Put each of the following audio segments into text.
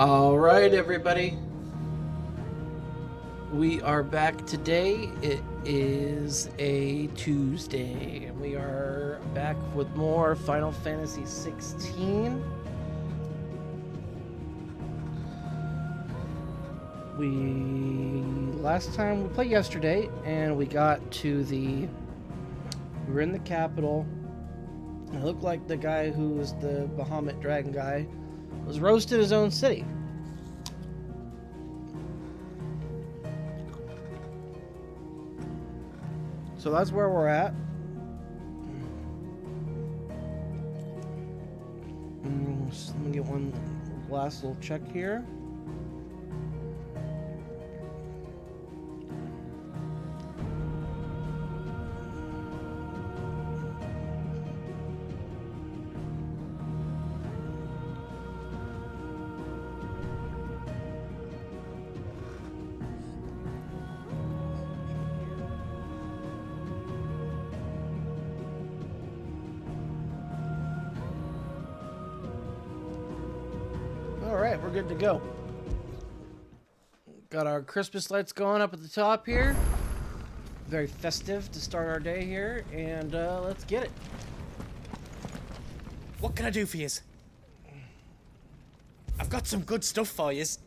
All right, everybody. We are back today. It is a Tuesday, and we are back with more Final Fantasy XVI. Last time we played yesterday, and we got to we were in the capital. It looked like the guy who was the Bahamut dragon guy was roasted his own city. So that's where we're at. Let me get one last little check here. Alright, we're good to go. Got our Christmas lights going up at the top here. Very festive to start our day here, and let's get it. What can I do for yous? I've got some good stuff for yous.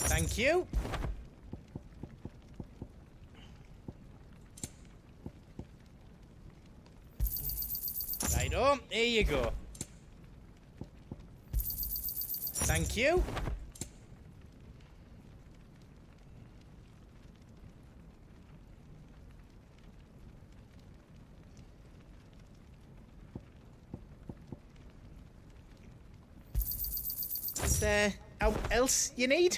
Thank you. Righto, here you go. Thank you. Is there out else you need?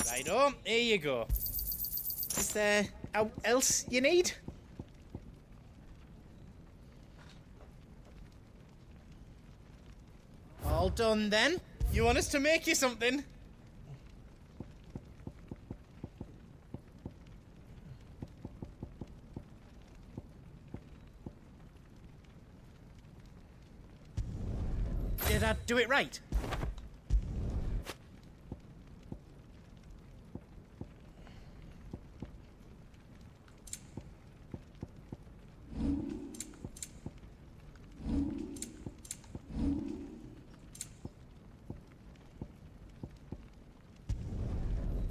Righto, here you go. Is there out else you need? All done then. You want us to make you something? Did I do it right?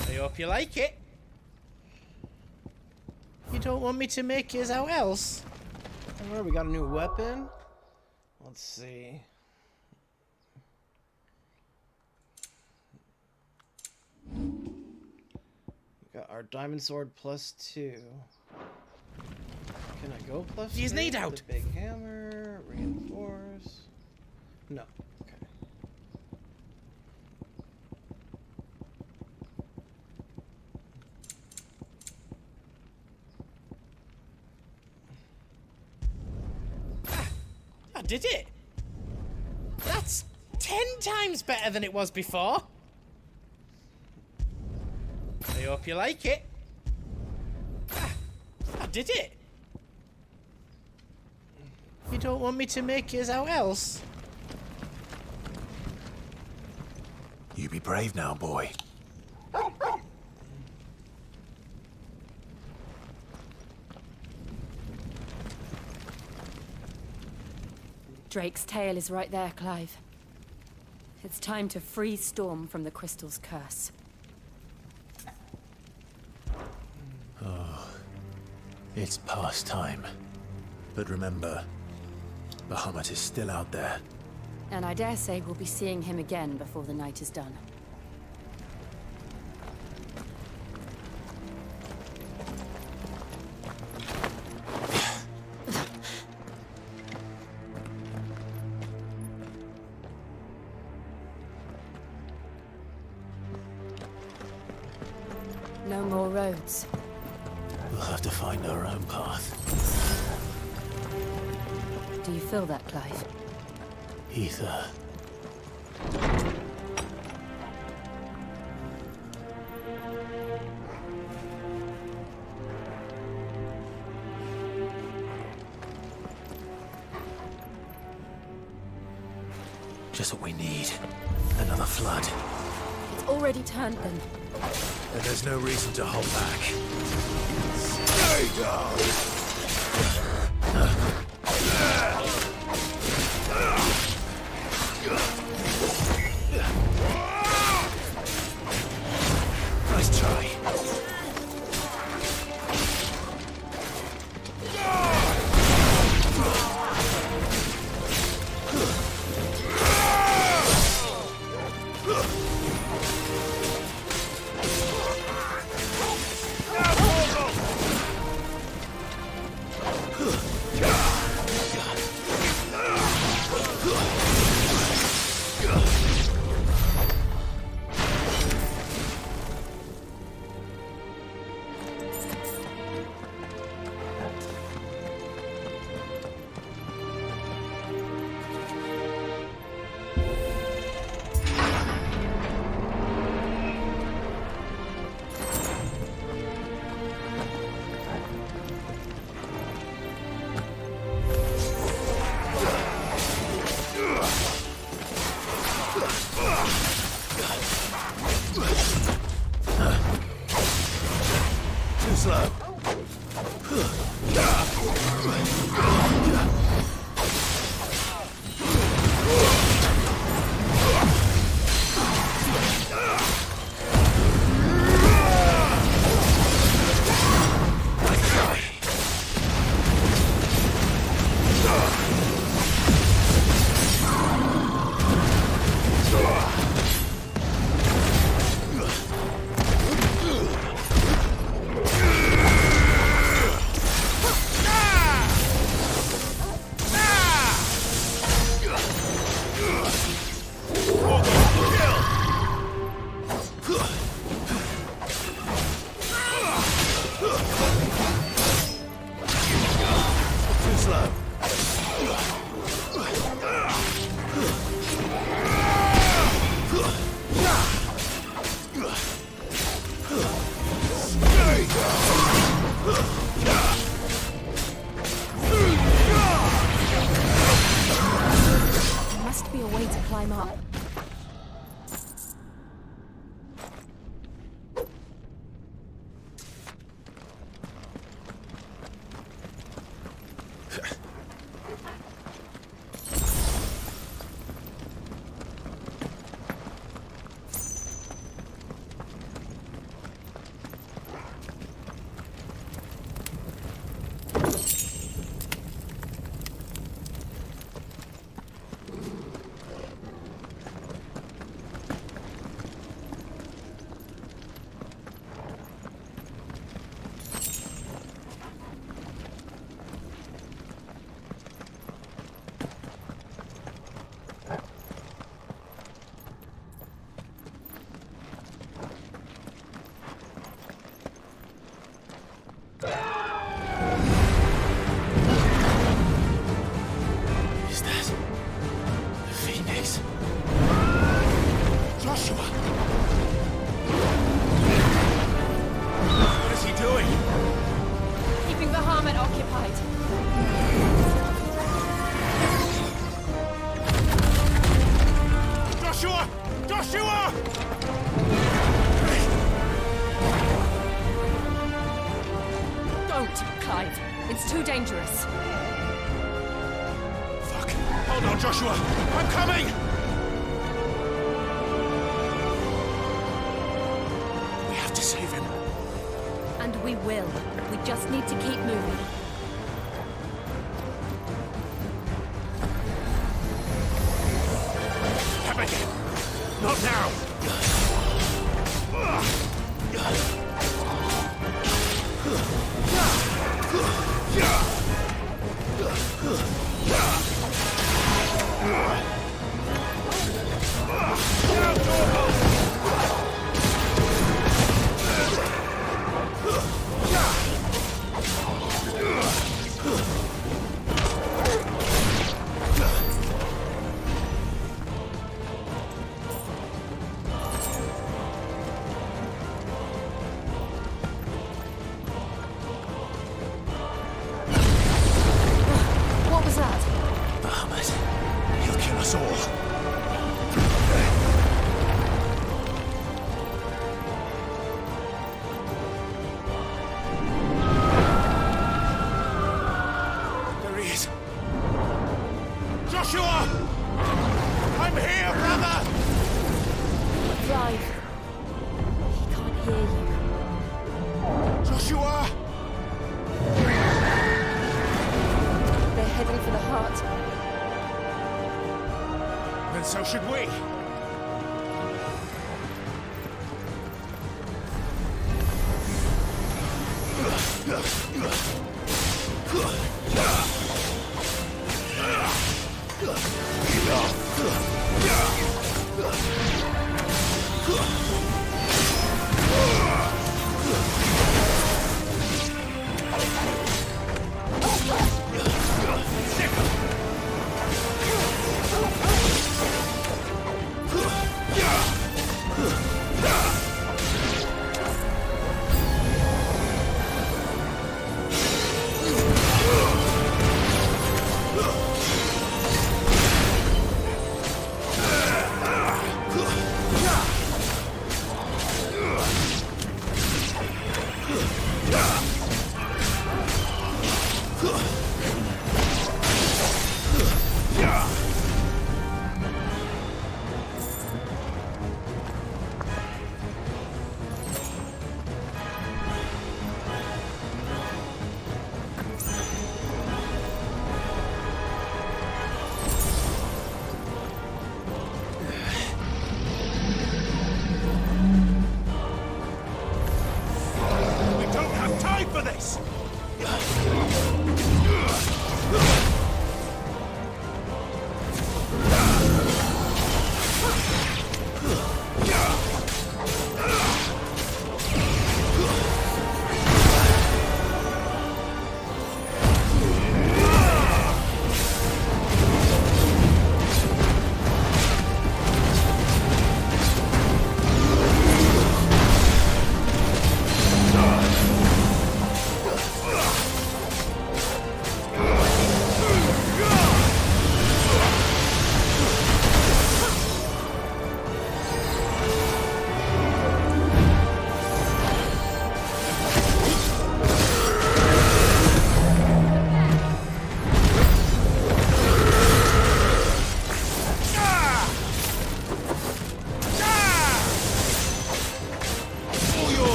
I hope you like it. You don't want me to make yours out else? Alright, we got a new weapon. Let's see. We got our diamond sword +2. Can I go +2? Do you need out? The big hammer, reinforce. No. Okay. I did it. That's 10 times better than it was before. I hope you like it. I did it. You don't want me to make yours out else? You be brave now, boy. Drake's tail is right there, Clive. It's time to free Storm from the crystal's curse. It's past time. But remember, Bahamut is still out there. And I dare say we'll be seeing him again before the night is done. No more roads. We'll have to find our own path. Do you feel that, Clive? Ether. Just what we need. Another flood. It's already turned them. And there's no reason to hold back. Stay down! Nice try. Too slow. There must be a way to climb up. Is that the Phoenix? Joshua! What is he doing? Keeping the Bahamut occupied. Joshua! Joshua! Don't, Clive. It's too dangerous. Fuck. Hold on, Joshua! I'm coming! We have to save him. And we will. We just need to keep moving. Come again! Not now! And so should we.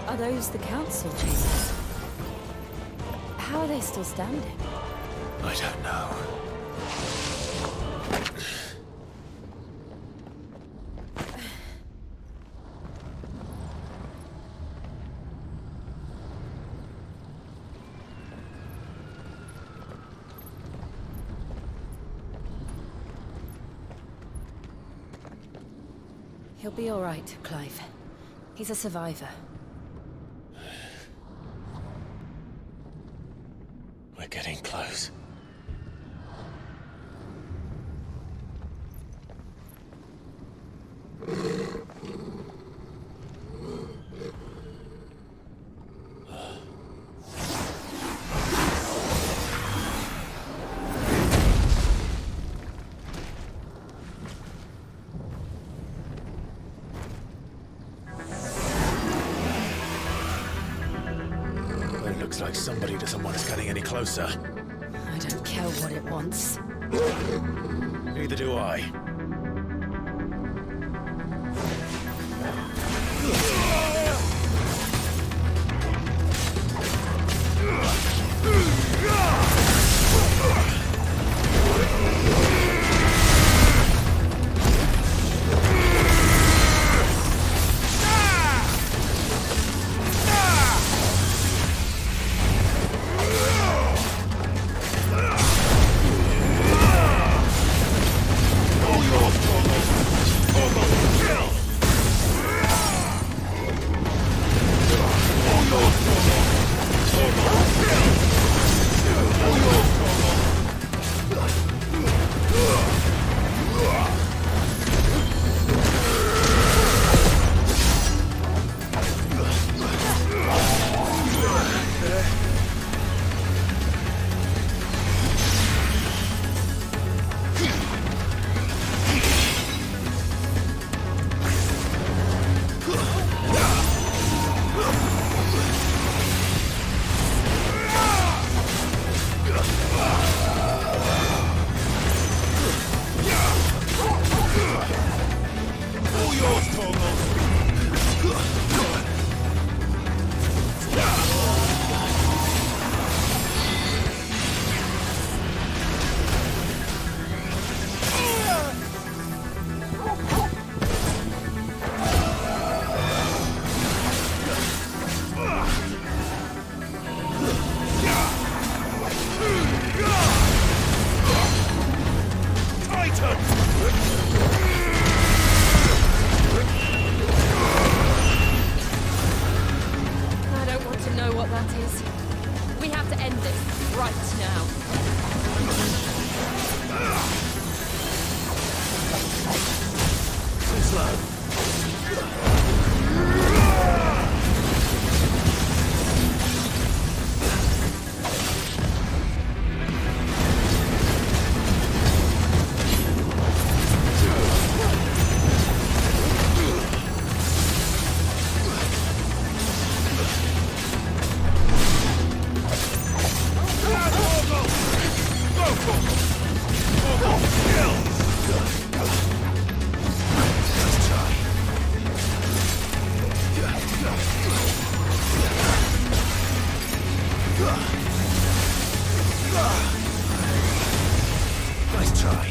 Are those the council chambers? How are they still standing? I don't know. He'll be all right, Clive. He's a survivor. We're getting close. It looks like somebody doesn't want us getting any closer. I don't care what it wants. Neither do I. what that is? We have to end this right now. Nice try.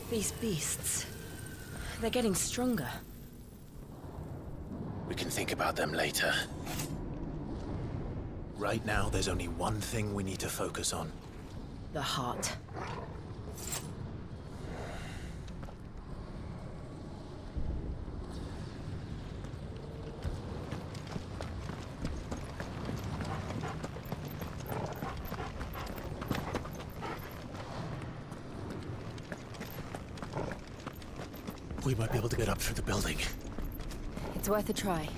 These beasts, they're getting stronger. We can think about them later. Right now, there's only one thing we need to focus on. The heart. We might be able to get up through the building. It's worth a try.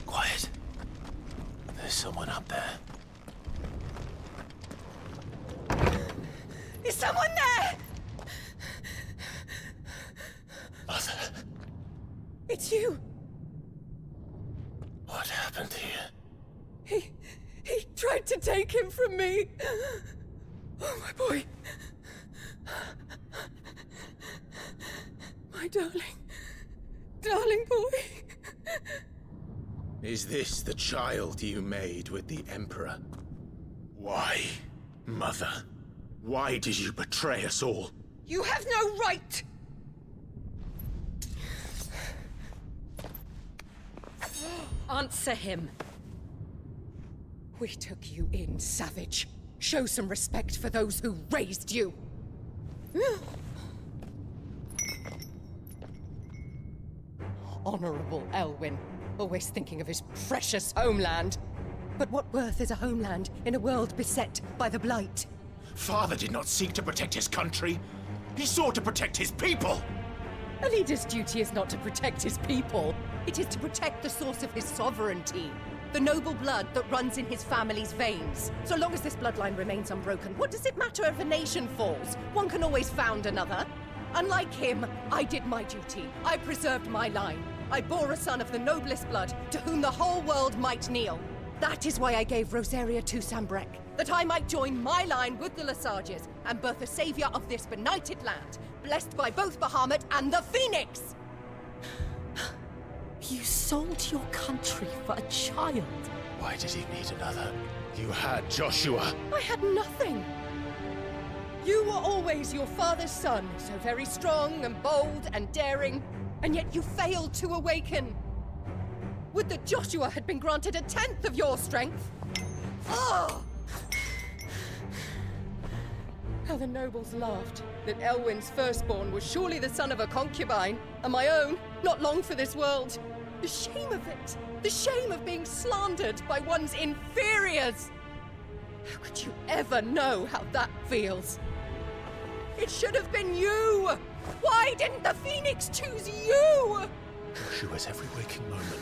Quiet. There's someone up there. Is someone there? Mother, It's you. what happened here? He tried to take him from me. Oh, my boy. My darling boy. Is this the child you made with the Emperor? Why, Mother? Why did you betray us all? You have no right. Answer him. We took you in, savage. Show some respect for those who raised you. Honorable Elwyn, always thinking of his precious homeland. But what worth is a homeland in a world beset by the Blight? Father did not seek to protect his country. He sought to protect his people. A leader's duty is not to protect his people. It is to protect the source of his sovereignty. The noble blood that runs in his family's veins. So long as this bloodline remains unbroken, what does it matter if a nation falls? One can always found another. Unlike him, I did my duty. I preserved my line. I bore a son of the noblest blood, to whom the whole world might kneel. That is why I gave Rosaria to Sambrek, that I might join my line with the Lesages and birth a savior of this benighted land, blessed by both Bahamut and the Phoenix! You sold your country for a child. Why did he need another? You had Joshua. I had nothing. You were always your father's son, so very strong and bold and daring, and yet you failed to awaken. Would that Joshua had been granted 1/10 of your strength? Oh! How the nobles laughed that Elwyn's firstborn was surely the son of a concubine, and my own, not long for this world. The shame of it! The shame of being slandered by one's inferiors! How could you ever know how that feels? It should have been you! Why didn't the Phoenix choose you? Joshua's every waking moment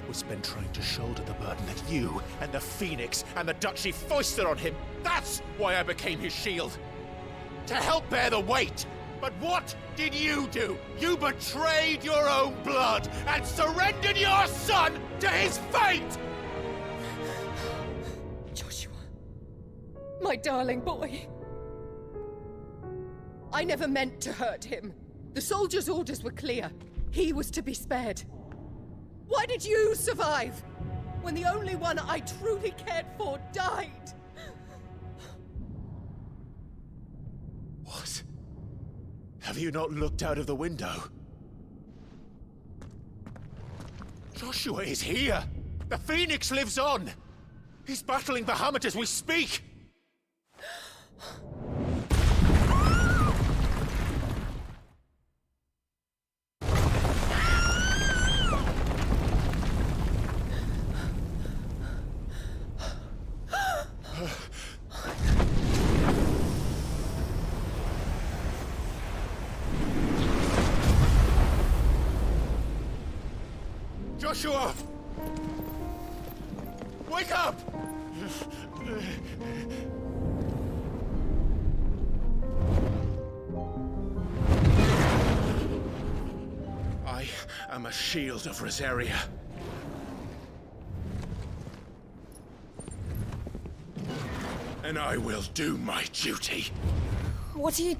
was spent trying to shoulder the burden that you and the Phoenix and the Duchy foisted on him. That's why I became his shield. To help bear the weight. But what did you do? You betrayed your own blood and surrendered your son to his fate! Joshua, my darling boy. I never meant to hurt him. The soldiers' orders were clear. He was to be spared. Why did you survive when the only one I truly cared for died? What? Have you not looked out of the window? Joshua is here! The Phoenix lives on! He's battling Bahamut as we speak! Joshua! Wake up! I am a shield of Rosaria. And I will do my duty. What are you...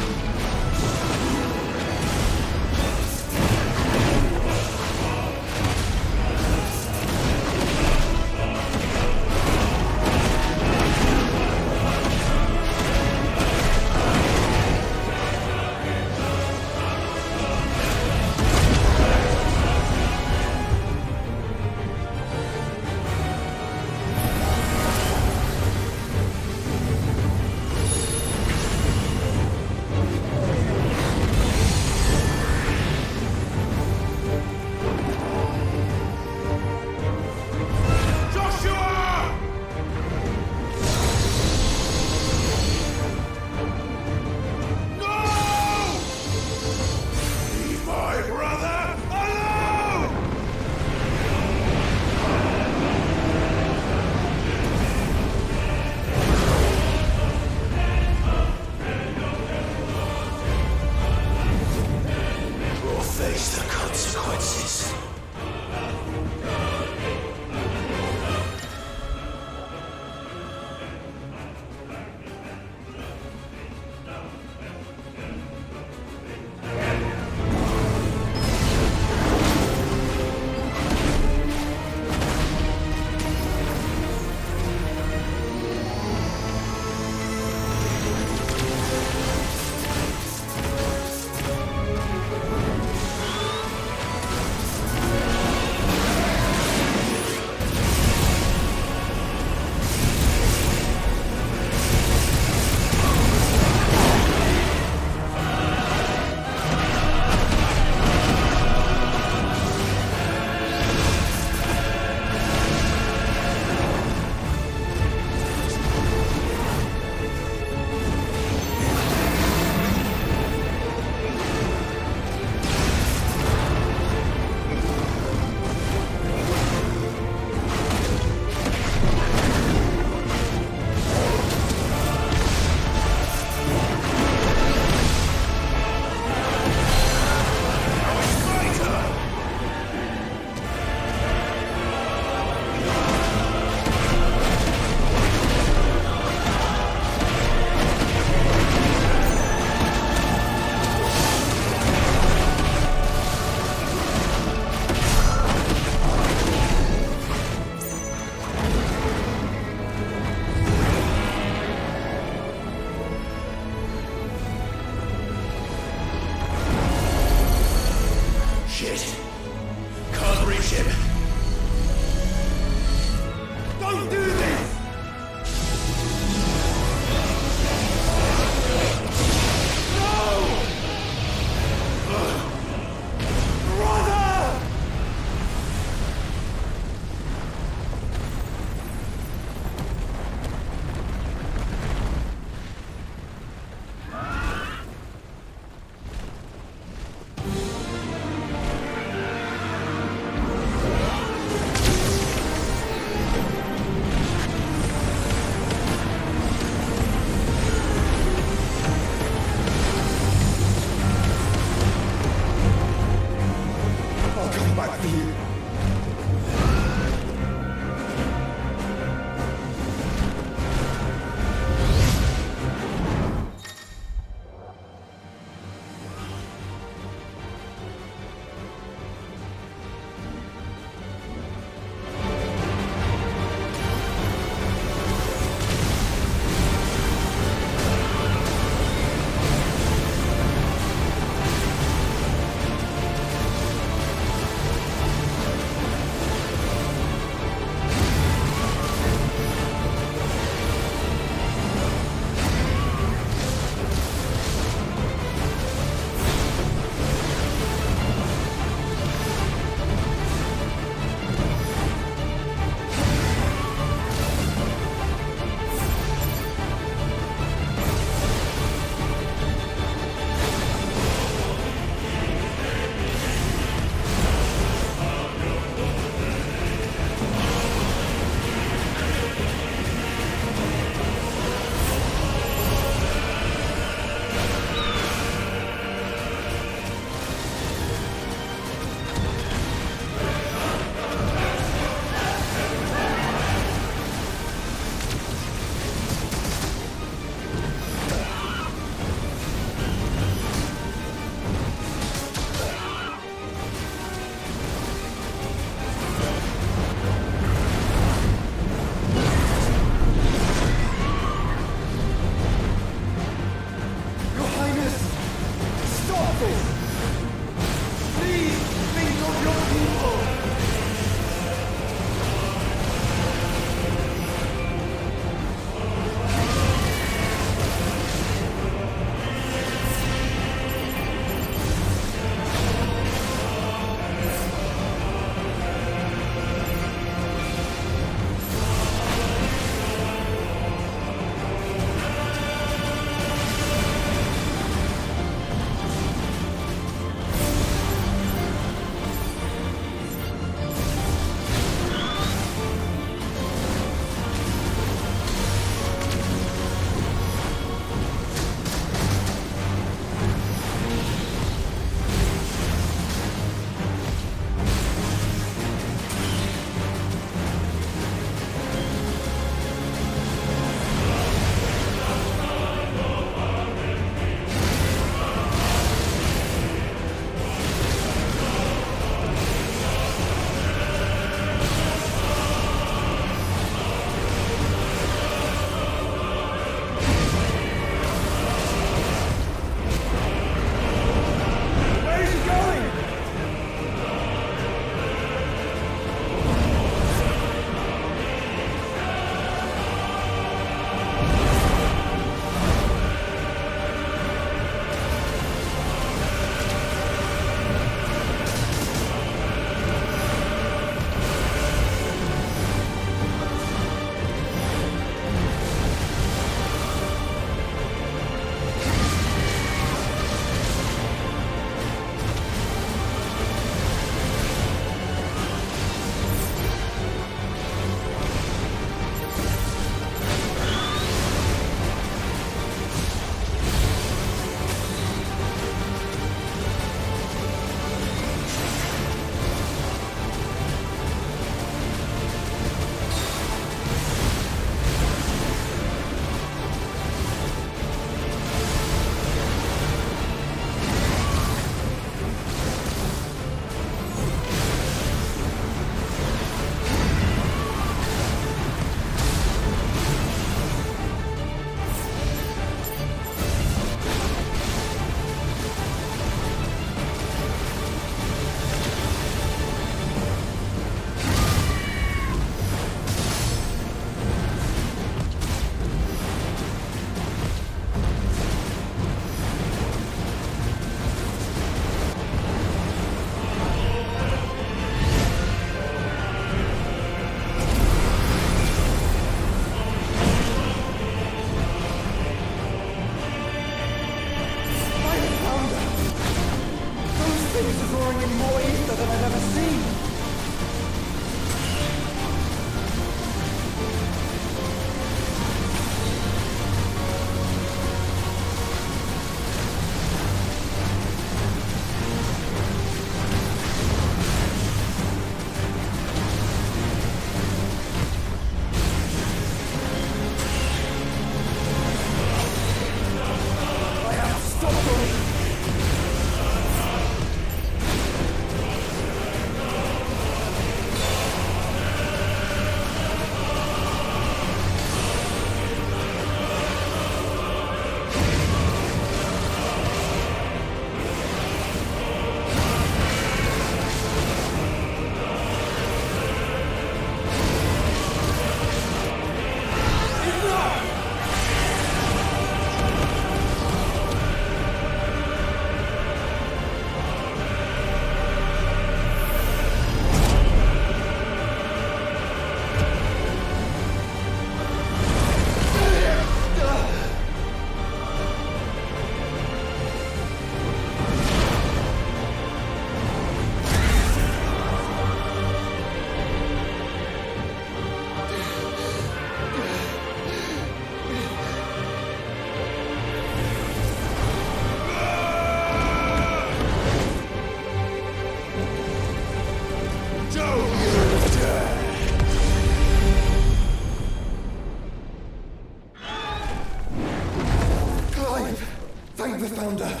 found her.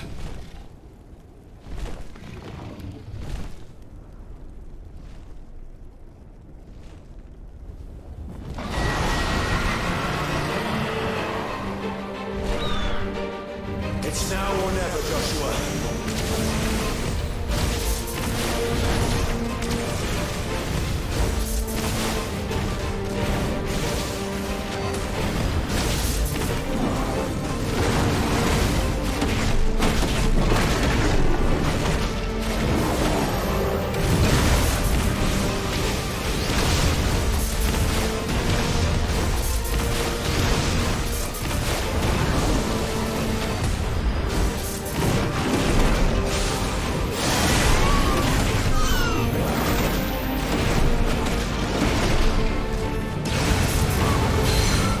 It's now or never, Joshua.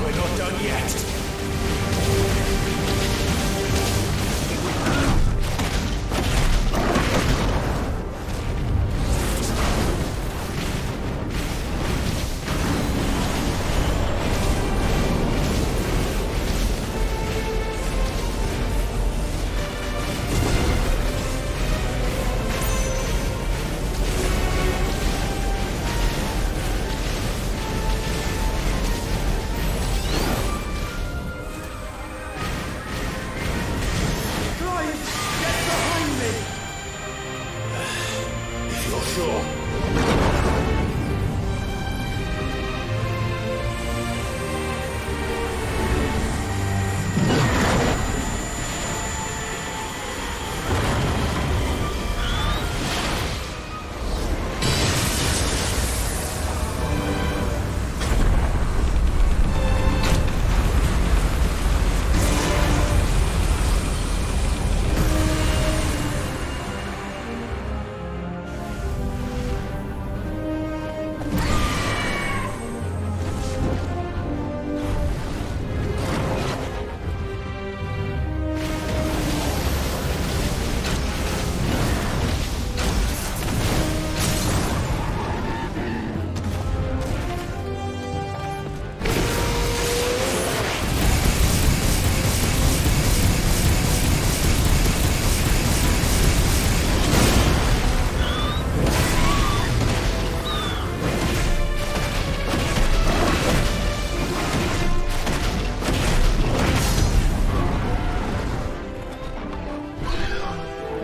We're not done yet. If you're sure.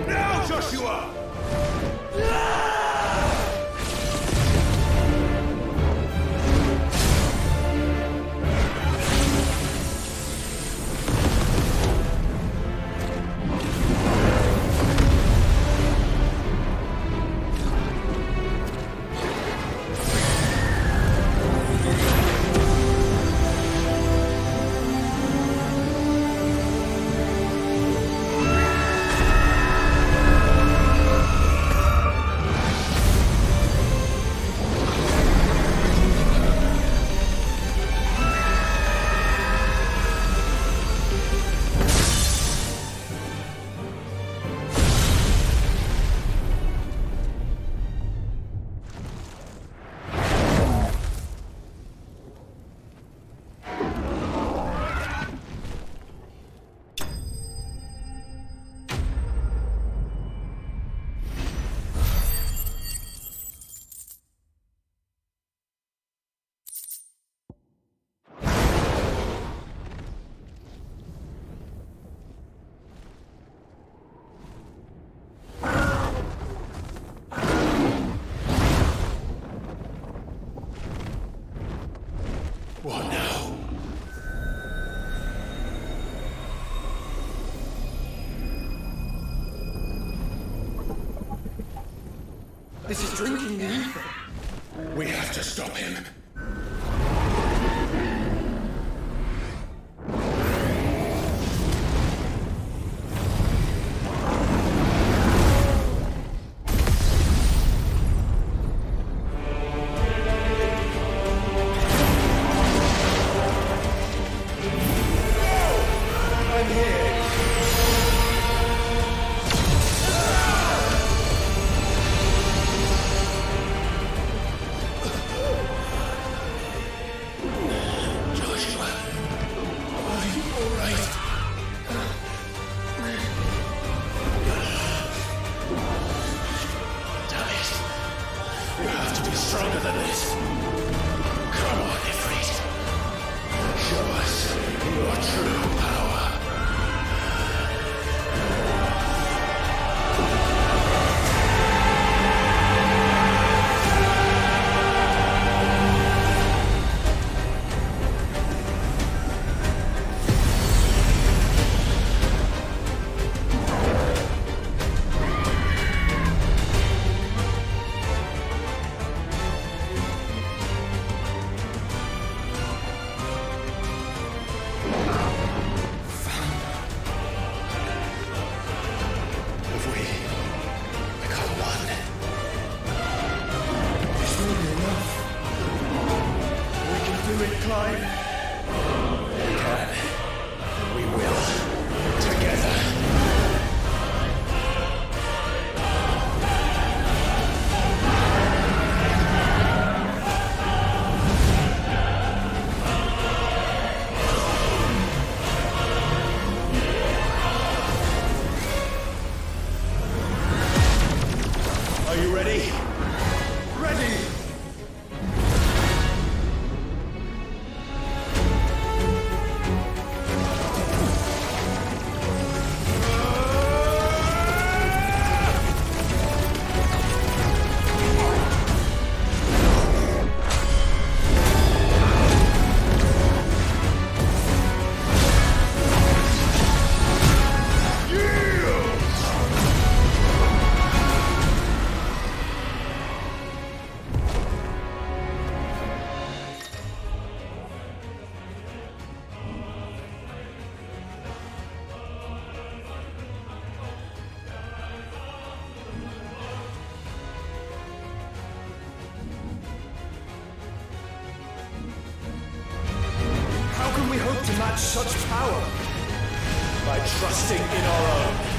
Now, Joshua! What now? This is drinking the ether. We have to stop him. we hope to match such power? By trusting in our own.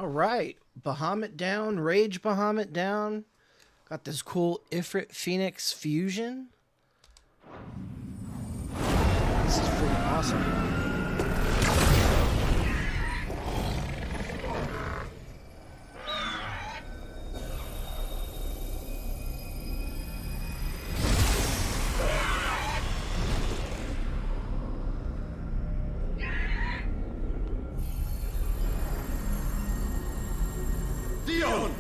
All right, Bahamut down, Rage Bahamut down. Got this cool Ifrit Phoenix fusion. This is pretty awesome. Dion!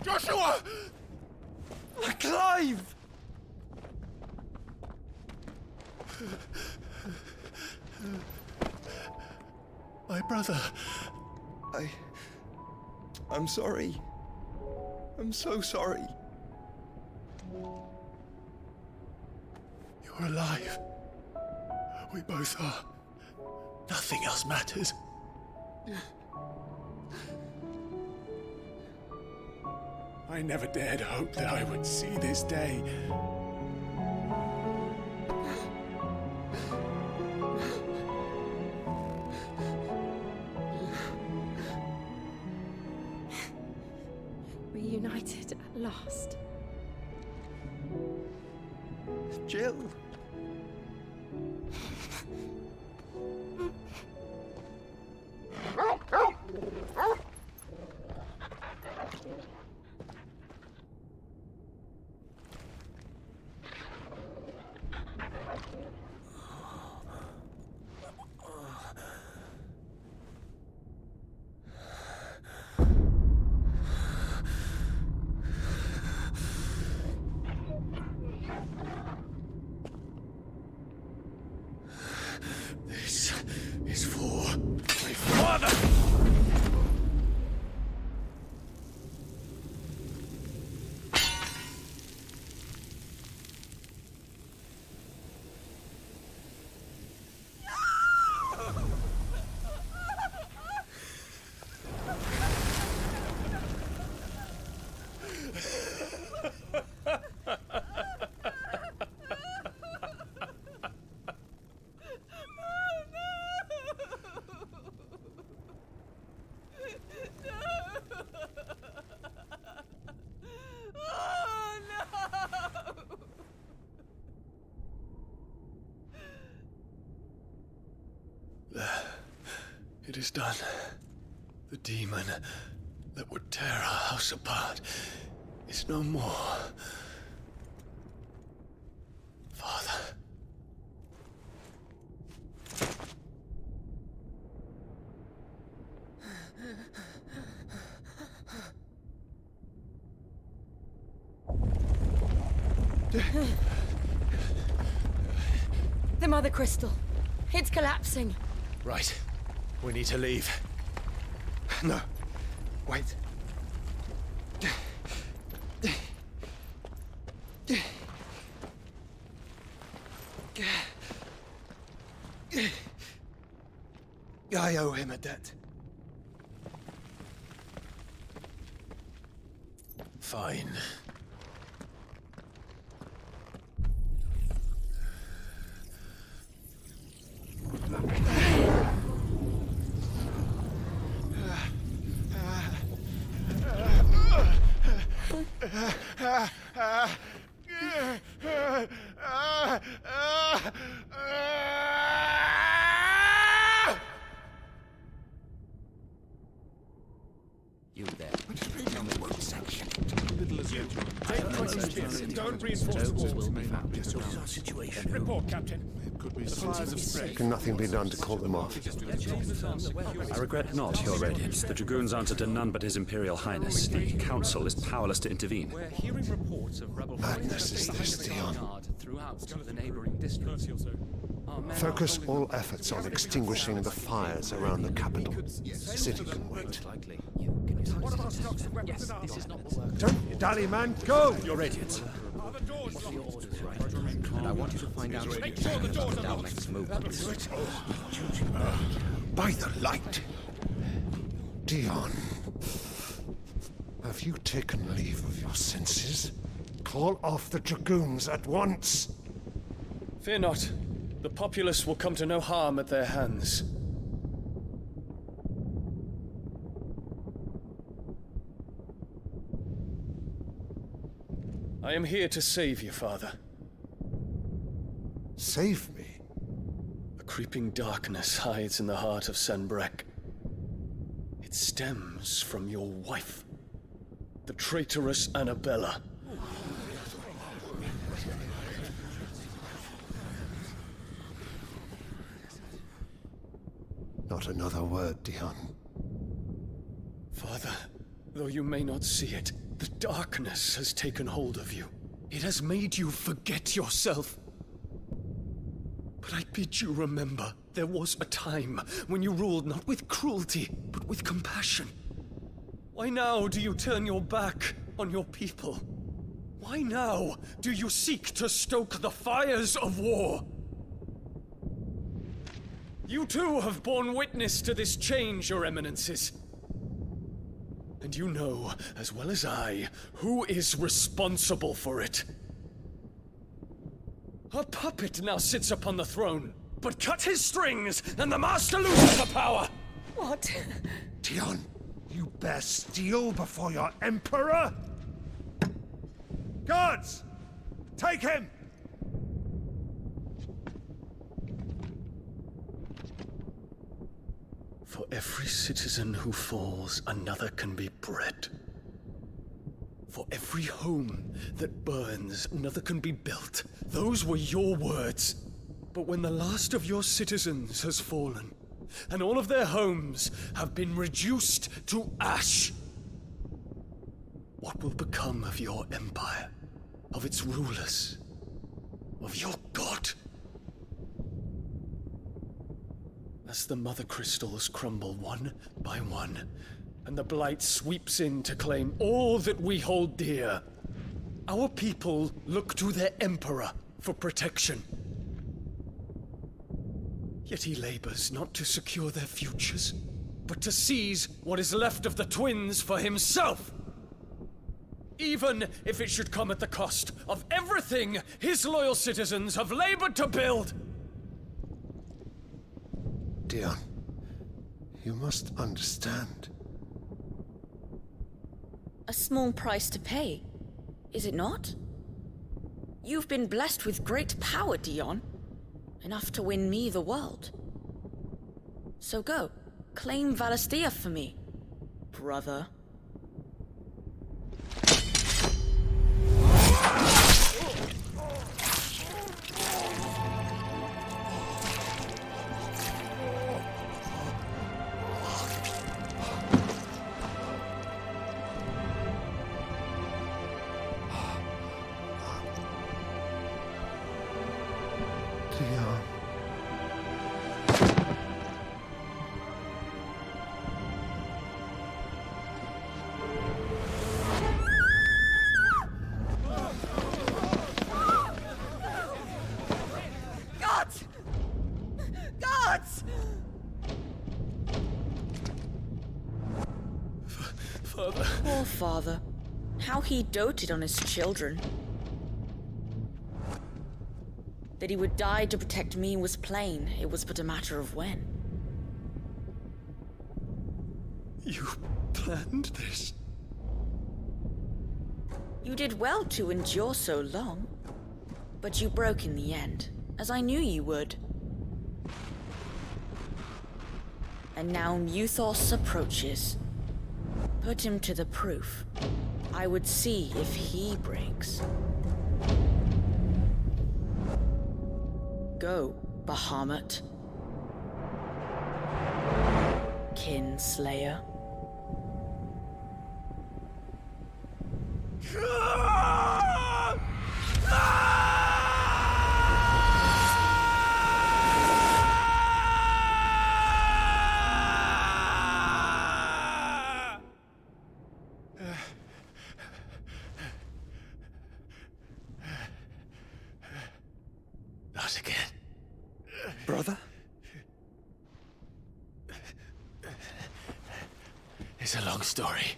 Joshua! Clive! My brother. I'm sorry. I'm so sorry. You're alive. We both are. Nothing else matters. I never dared hope that I would see this day. Reunited at last. Jill. This is for my father! It is done. The demon that would tear our house apart is no more. Father. The Mother Crystal. It's collapsing. Right. We need to leave. No. Wait. I owe him a debt. Fine. You there. Tell me what section. Little as you do. Reinforcements will be found. What is our situation? Report, Captain. Can nothing be done to call them off? I regret not, Your Radiance. The Dragoons answer to none but His Imperial Highness. The Council is powerless to intervene. We're hearing reports of rebel Madness is this, Dion. throughout the neighboring districts. Focus all efforts on extinguishing the fires around the capital. The city can wait. Don't you dally, man! Go! Your Radiance. And I want you to find out Dalmec's movements. By the light! Dion, have you taken leave of your senses? Call off the Dragoons at once! Fear not. The populace will come to no harm at their hands. I am here to save you, Father. Save me? A creeping darkness hides in the heart of Sanbrek. It stems from your wife, the traitorous Annabella. Not another word, Dion. Father, though you may not see it, the darkness has taken hold of you. It has made you forget yourself. But I bid you remember, there was a time when you ruled not with cruelty, but with compassion. Why now do you turn your back on your people? Why now do you seek to stoke the fires of war? You too have borne witness to this change, Your Eminences. And you know, as well as I, who is responsible for it. A puppet now sits upon the throne, but cut his strings, and the Master loses the power! What? Dion, you bear steel before your Emperor? Guards! Take him! For every citizen who falls, another can be bred. For every home that burns, another can be built. Those were your words. But when the last of your citizens has fallen, and all of their homes have been reduced to ash, what will become of your empire, of its rulers, of your god? As the Mother Crystals crumble one by one, and the Blight sweeps in to claim all that we hold dear, our people look to their Emperor for protection. Yet he labors not to secure their futures, but to seize what is left of the twins for himself! Even if it should come at the cost of everything his loyal citizens have labored to build! Dion, you must understand. A small price to pay, is it not? You've been blessed with great power, Dion. Enough to win me the world. So go, claim Valisthea for me, brother. Dion. Guards! Guards! Father. Poor father. How he doted on his children. That he would die to protect me was plain. It was but a matter of when. You planned this? You did well to endure so long. But you broke in the end, as I knew you would. And now Muthos approaches. Put him to the proof. I would see if he breaks. go, Bahamut. Kinslayer. Not again. Brother? It's a long story.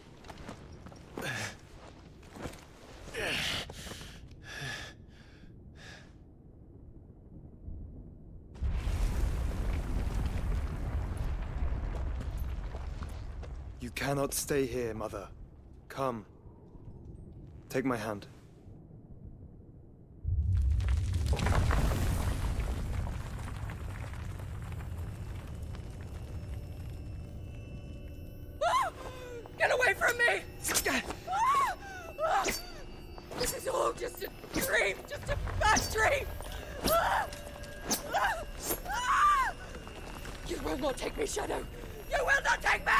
You cannot stay here, Mother. Come. Take my hand. Get away from me! This is all just a dream, just a bad dream! You will not take me, Shadow! You will not take me!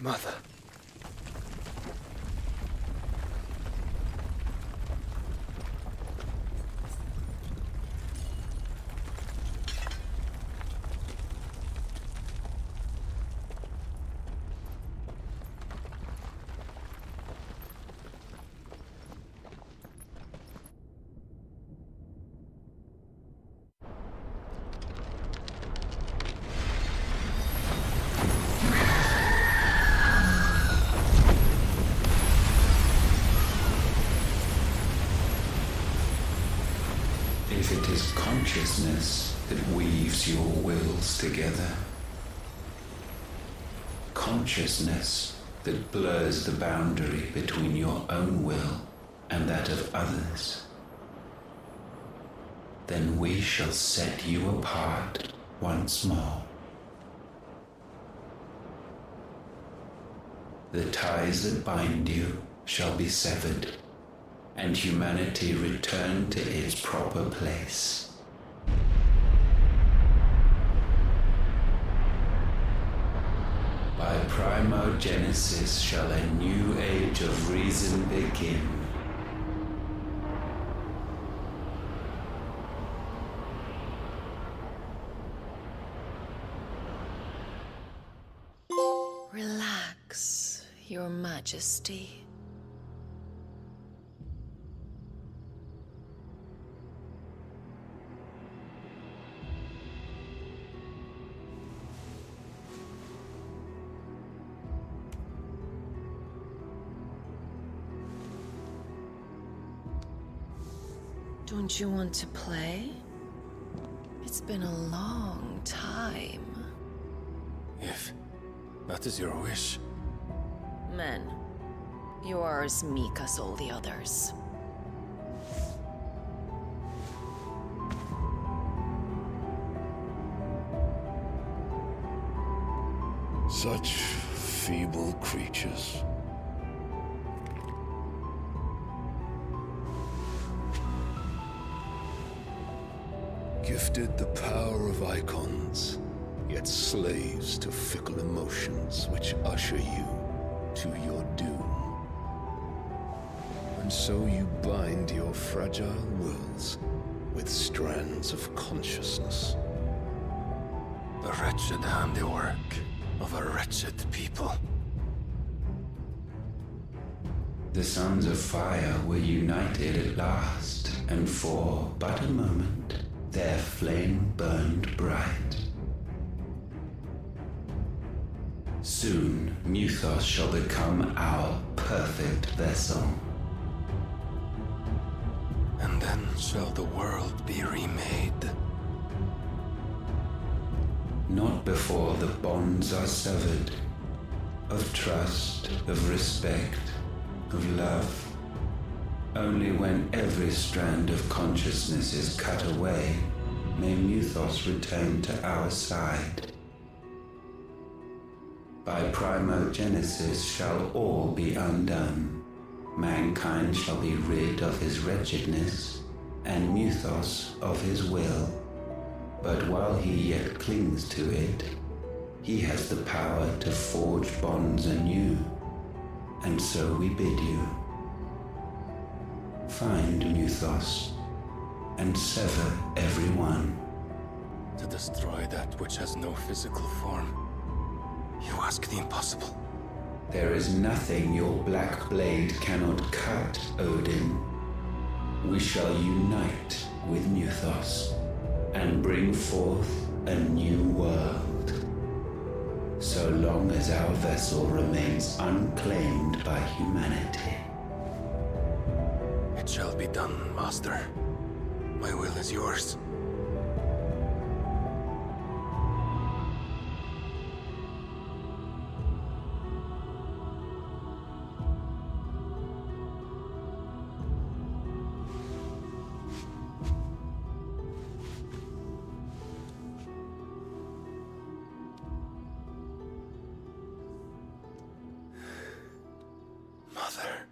Mother. If it is consciousness that weaves your wills together, consciousness that blurs the boundary between your own will and that of others, then we shall set you apart once more. The ties that bind you shall be severed, and humanity return to its proper place. By primogenesis shall a new age of reason begin. Relax, Your Majesty. Don't you want to play? It's been a long time. If that is your wish. Men, you are as meek as all the others. Such feeble creatures. Gifted the power of icons, yet slaves to fickle emotions which usher you to your doom. And so you bind your fragile wills with strands of consciousness. The wretched handiwork of a wretched people. The Sons of Fire were united at last, and for but a moment, their flame burned bright. Soon, Muthos shall become our perfect vessel. And then shall the world be remade. Not before the bonds are severed, of trust, of respect, of love. Only when every strand of consciousness is cut away, may Muthos return to our side. By primogenesis shall all be undone. Mankind shall be rid of his wretchedness, and Muthos of his will. But while he yet clings to it, he has the power to forge bonds anew. And so we bid you. Find Muthos, and sever every one. To destroy that which has no physical form. You ask the impossible. There is nothing your black blade cannot cut, Odin. We shall unite with Muthos, and bring forth a new world. So long as our vessel remains unclaimed by humanity. It shall be done, Master. My will is yours. Mother.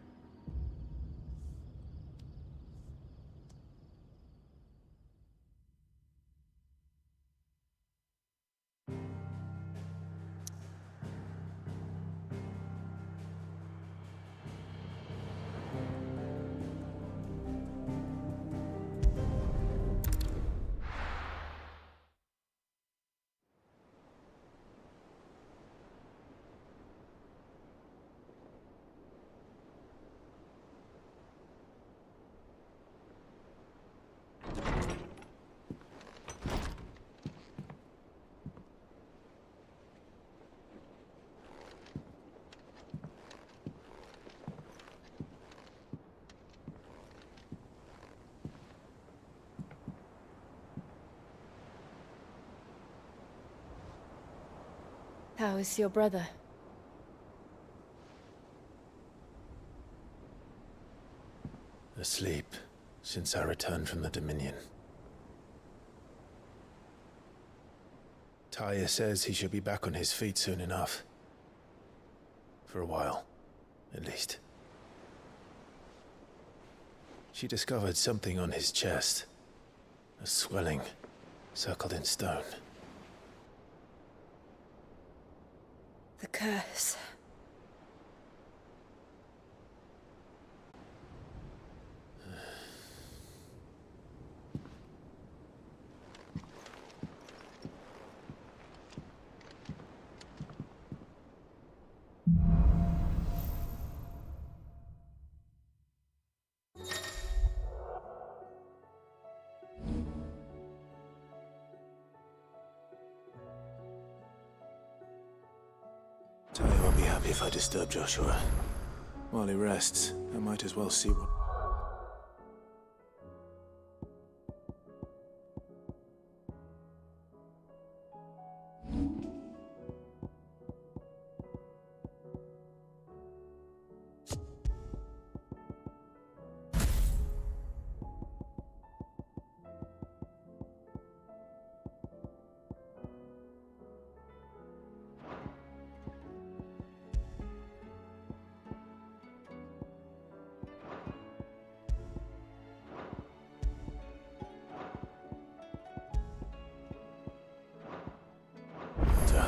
How is your brother? Asleep, since I returned from the Dominion. Taya says he should be back on his feet soon enough. For a while, at least. She discovered something on his chest. A swelling, circled in stone. The curse. Taya won't be happy if I disturb Joshua. While he rests, I might as well see what...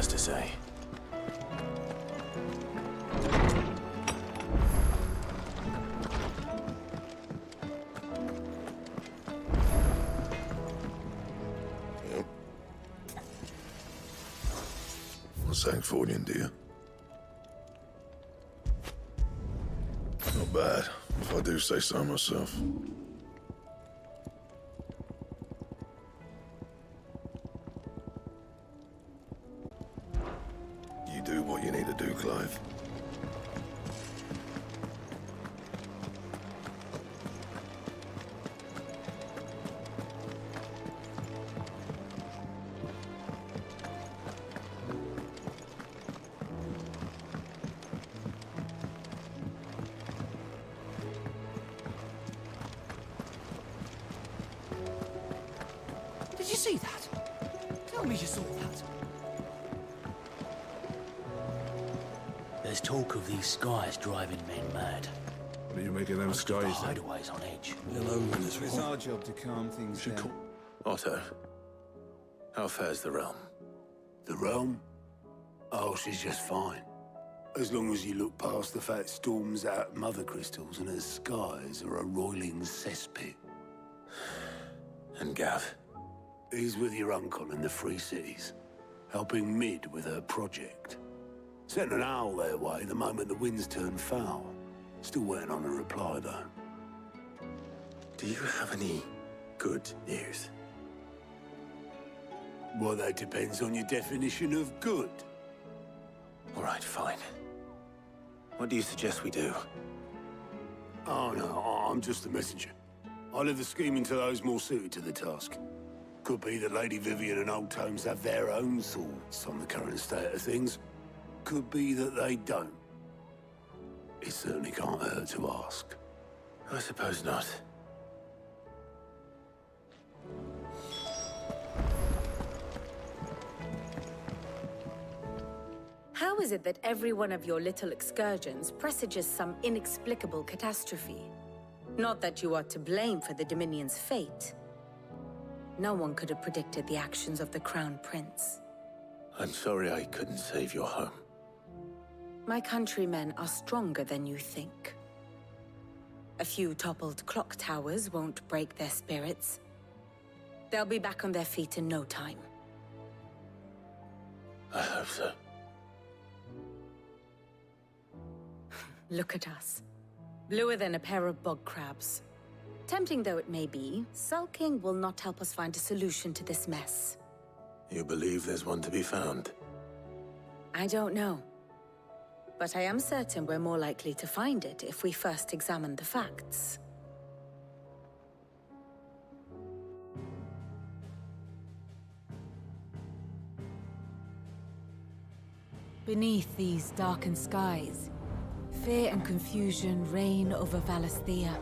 has to say. Yep. What's Sancfordian, dear? Not bad, if I do say so myself. You do what you need you see that? Tell me you saw that. There's talk of these skies driving men mad. What do you make of them skies, The then? hideaways on edge. It's our job to calm things down. Otto, how fares the realm? The realm? Oh, she's just fine. As long as you look past the fact storms out mother crystals and her skies are a roiling cesspit. And Gav? He's with your uncle in the Free Cities, helping Mid with her project. Sent an owl their way the moment the winds turned foul. Still waiting on a reply, though. Do you have any good news? Well, that depends on your definition of good. All right, fine. What do you suggest we do? Oh, no, I'm just the messenger. I leave the scheming to those more suited to the task. Could be that Lady Vivian and Old Tomes have their own thoughts on the current state of things. Could be that they don't. It certainly can't hurt to ask. I suppose not. How is it that every one of your little excursions presages some inexplicable catastrophe? Not that you are to blame for the Dominion's fate. No one could have predicted the actions of the Crown Prince. I'm sorry I couldn't save your home. My countrymen are stronger than you think. A few toppled clock towers won't break their spirits. They'll be back on their feet in no time. I hope so. Look at us. Bluer than a pair of bog crabs. Tempting though it may be, sulking will not help us find a solution to this mess. You believe there's one to be found? I don't know. But I am certain we're more likely to find it if we first examine the facts. Beneath these darkened skies, fear and confusion reign over Valisthea.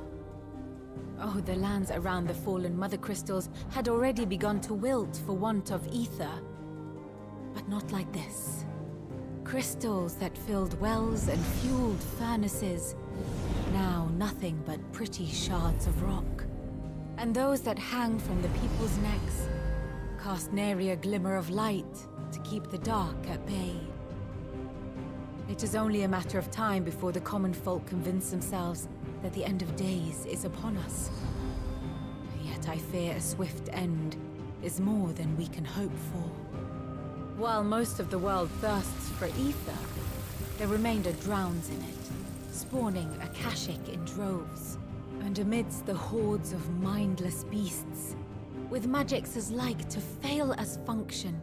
Oh, the lands around the fallen Mother Crystals had already begun to wilt for want of ether. But not like this. Crystals that filled wells and fueled furnaces, now nothing but pretty shards of rock. And those that hang from the people's necks cast nary a glimmer of light to keep the dark at bay. It is only a matter of time before the common folk convince themselves that the end of days is upon us. Yet I fear a swift end is more than we can hope for. While most of the world thirsts for ether, the remainder drowns in it, spawning Akashic in droves. And amidst the hordes of mindless beasts, with magics as like to fail as function,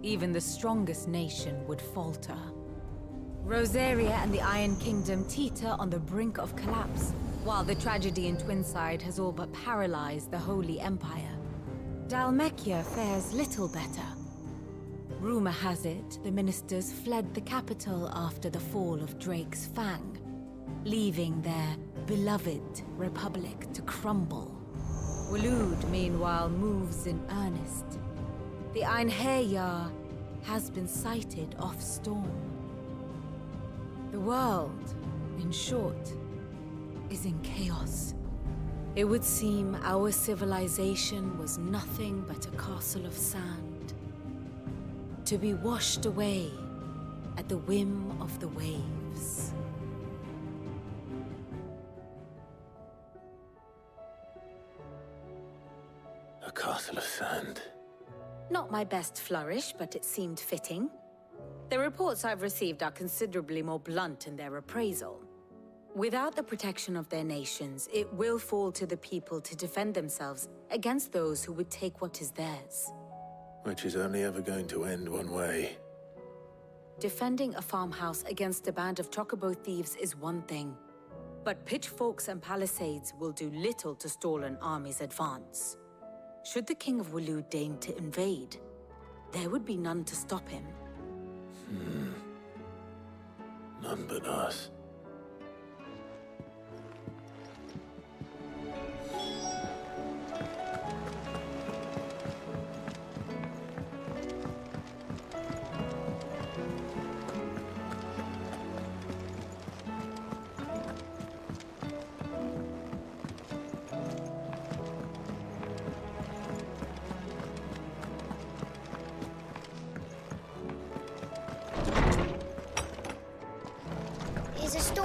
even the strongest nation would falter. Rosaria and the Iron Kingdom teeter on the brink of collapse, while the tragedy in Twinside has all but paralyzed the Holy Empire. Dalmekia fares little better. Rumor has it the ministers fled the capital after the fall of Drake's Fang, leaving their beloved republic to crumble. Waloed, meanwhile, moves in earnest. The Einherjar has been sighted off Storm. The world, in short, is in chaos. It would seem our civilization was nothing but a castle of sand, to be washed away at the whim of the waves. A castle of sand. Not my best flourish, but it seemed fitting. The reports I've received are considerably more blunt in their appraisal. Without the protection of their nations, it will fall to the people to defend themselves against those who would take what is theirs. Which is only ever going to end one way. Defending a farmhouse against a band of chocobo thieves is one thing, but pitchforks and palisades will do little to stall an army's advance. Should the King of Waloed deign to invade, there would be none to stop him. None but us.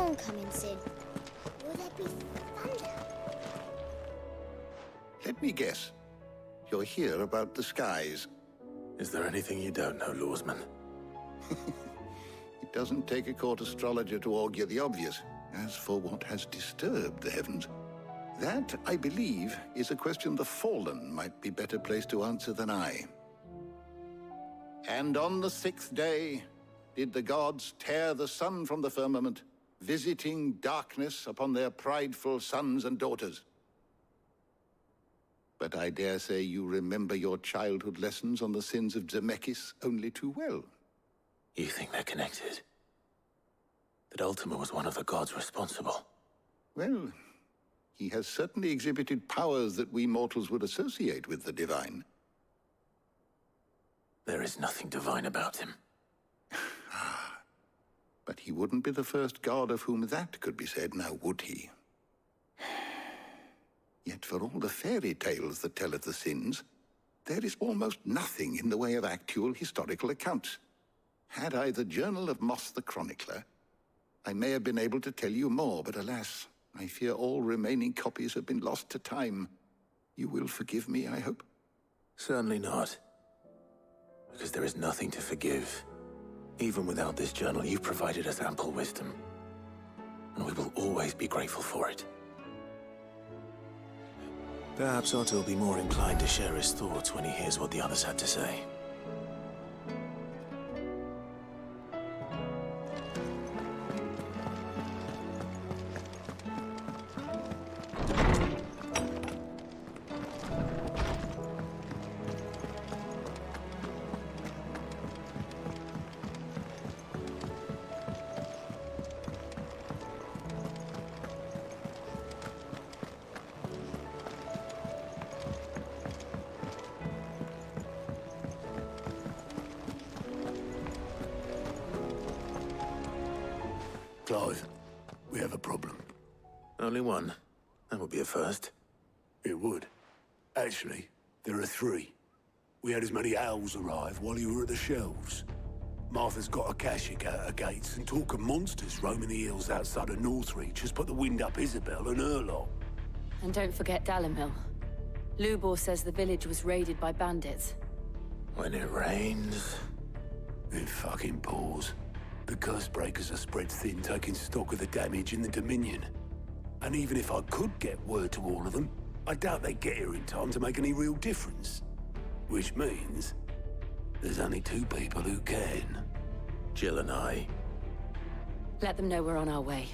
storm coming soon? Will there be thunder? Let me guess. You're here about the skies. Is there anything you don't know, Lawsman? It doesn't take a court astrologer to augur the obvious. As for what has disturbed the heavens, that, I believe, is a question the Fallen might be better placed to answer than I. And on the 6th day, did the gods tear the sun from the firmament, visiting darkness upon their prideful sons and daughters. But I dare say you remember your childhood lessons on the sins of Zemeckis only too well. You think they're connected? That Ultima was one of the gods responsible? Well, he has certainly exhibited powers that we mortals would associate with the divine. There is nothing divine about him. But he wouldn't be the first god of whom that could be said, now would he? Yet for all the fairy tales that tell of the sins, there is almost nothing in the way of actual historical accounts. Had I the Journal of Moss the Chronicler, I may have been able to tell you more, but alas, I fear all remaining copies have been lost to time. You will forgive me, I hope? Certainly not. Because there is nothing to forgive. Even without this journal, you've provided us ample wisdom. And we will always be grateful for it. Perhaps Otto will be more inclined to share his thoughts when he hears what the others had to say. Clive, we have a problem. Only one. That would be a first. It would. Actually, there are 3. We had as many owls arrive while you were at the shelves. Martha's got a Kashik out her gates, and talk of monsters roaming the hills outside of Northreach has put the wind up Isabel and her lot. And don't forget Dalimil. Lubor says the village was raided by bandits. When it rains... It fucking pours. The Cursebreakers are spread thin, taking stock of the damage in the Dominion. And even if I could get word to all of them, I doubt they'd get here in time to make any real difference. Which means there's only 2 people who can. Jill and I. Let them know we're on our way.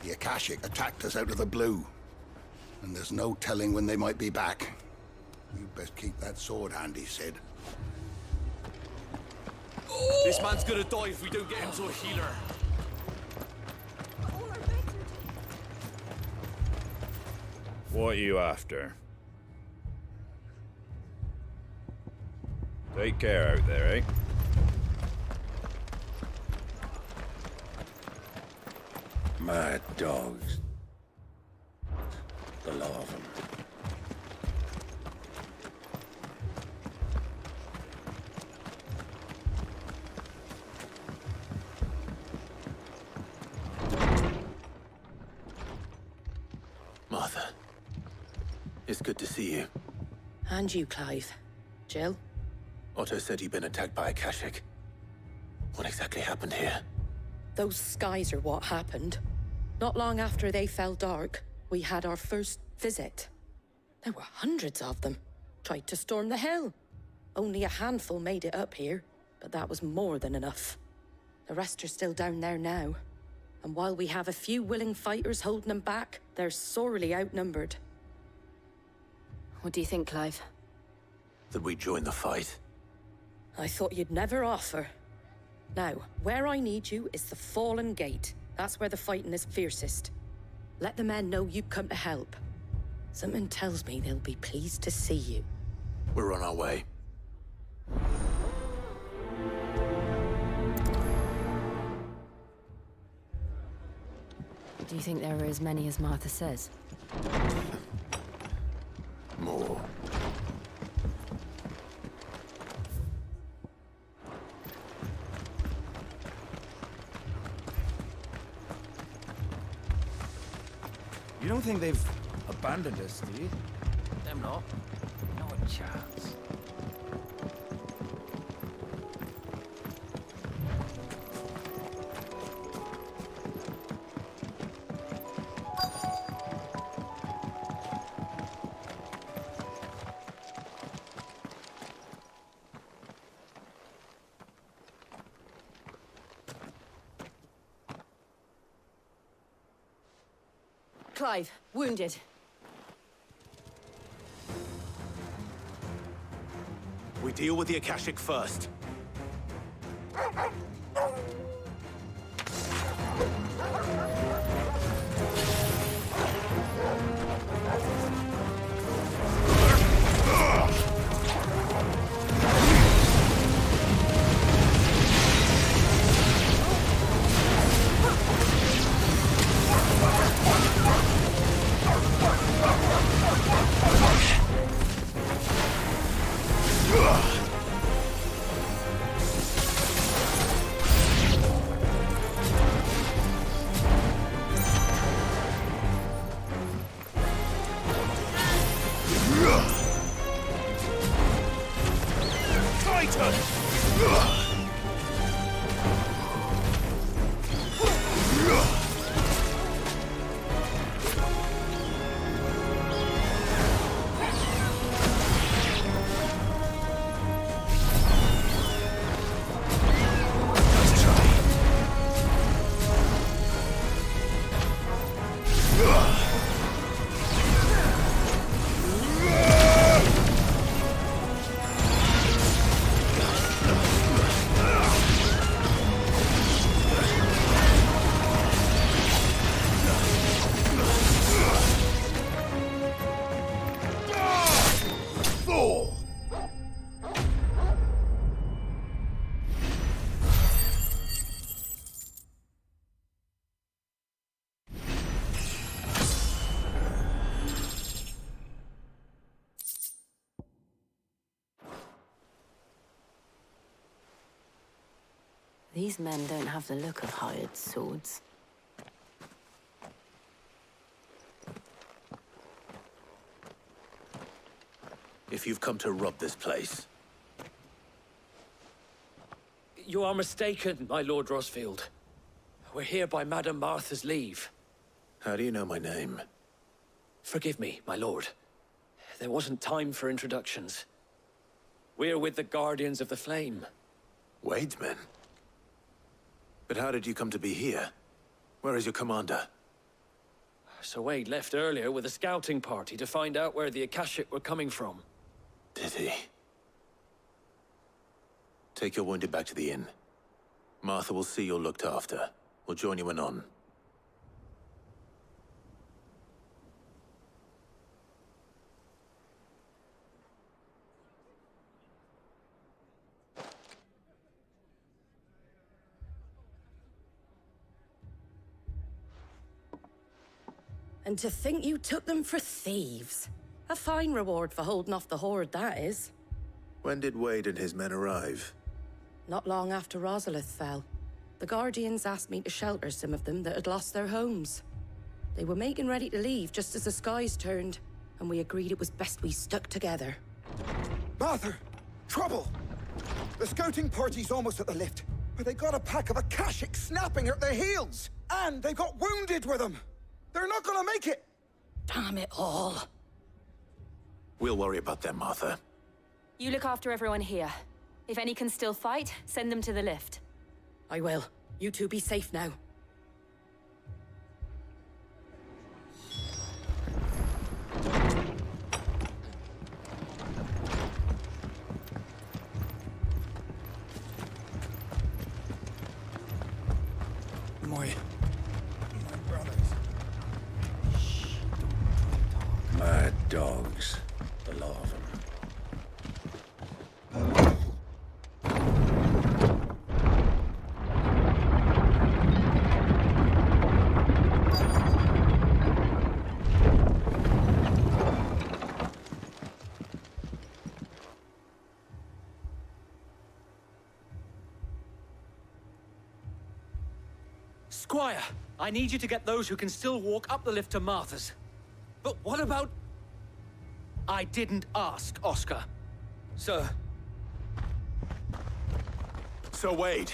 The Akashic attacked us out of the blue. And there's no telling when they might be back. You'd best keep that sword handy, Sid. This man's gonna die if we don't get him to a healer. What are you after? Take care out there, eh? Mad dogs. The lot of them. Martha. It's good to see you. And you, Clive. Jill? Otto said you'd been attacked by a Kashik. What exactly happened here? Those skies are what happened. Not long after they fell dark, we had our first visit. There were hundreds of them. Tried to storm the hill. Only a handful made it up here, but that was more than enough. The rest are still down there now. And while we have a few willing fighters holding them back, they're sorely outnumbered. What do you think, Clive? That we join the fight. I thought you'd never offer. Now, where I need you is the Fallen Gate. That's where the fighting is fiercest. Let the men know you come to help. Something tells me they'll be pleased to see you. We're on our way. Do you think there are as many as Martha says? More. You don't think they've abandoned us, do you? Them not. Not a chance. Clive, wounded. We deal with the Akashic first. These men don't have the look of hired swords. If you've come to rob this place. You are mistaken, my Lord Rosfield. We're here by Madame Martha's leave. How do you know my name? Forgive me, my lord. There wasn't time for introductions. We're with the Guardians of the Flame. Wade's men? But how did you come to be here? Where is your commander? Sir Wade left earlier with a scouting party to find out where the Akashic were coming from. Did he? Take your wounded back to the inn. Martha will see you're looked after. We'll join you anon. And to think you took them for thieves. A fine reward for holding off the horde, that is. When did Wade and his men arrive? Not long after Rosalith fell. The Guardians asked me to shelter some of them that had lost their homes. They were making ready to leave just as the skies turned, and we agreed it was best we stuck together. Martha! Trouble! The scouting party's almost at the lift, but they got a pack of Akashic snapping at their heels! And they got wounded with them! They're not gonna make it! Damn it all. We'll worry about them, Martha. You look after everyone here. If any can still fight, send them to the lift. I will. You two be safe now. Squire, I need you to get those who can still walk up the lift to Martha's. But what about... I didn't ask, Oscar. Sir. Sir Wade.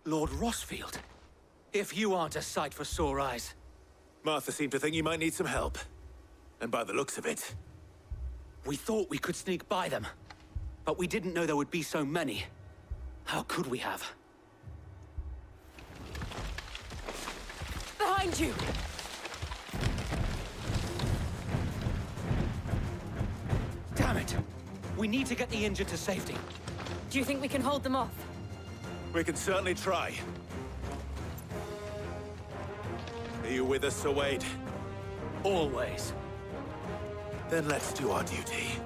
Lord Rossfield. If you aren't a sight for sore eyes. Martha seemed to think you might need some help. And by the looks of it... We thought we could sneak by them. But we didn't know there would be so many. How could we have? Behind you! Damn it! We need to get the injured to safety. Do you think we can hold them off? We can certainly try. Are you with us, Sir Wade? Always. Then let's do our duty.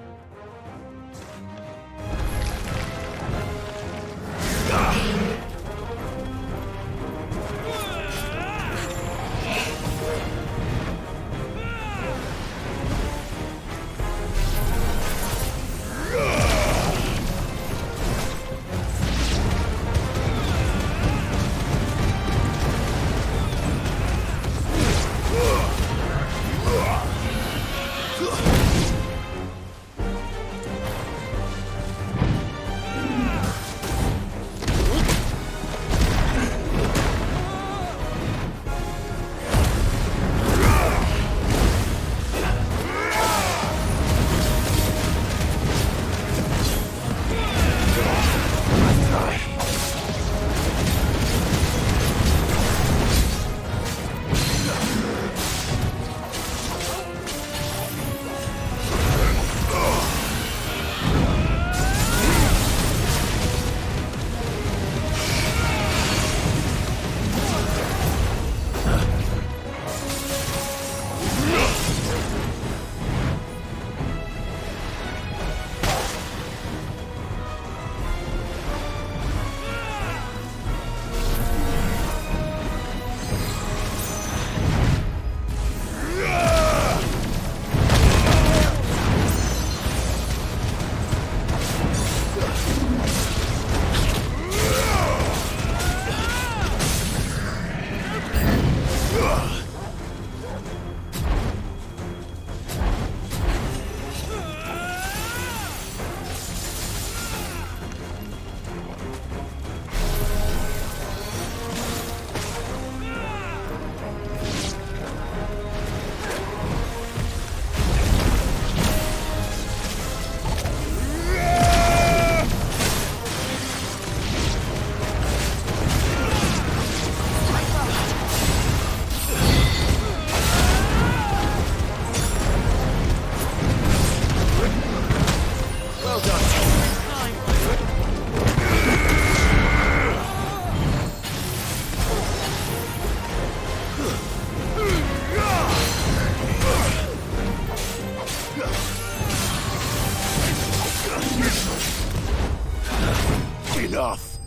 Enough!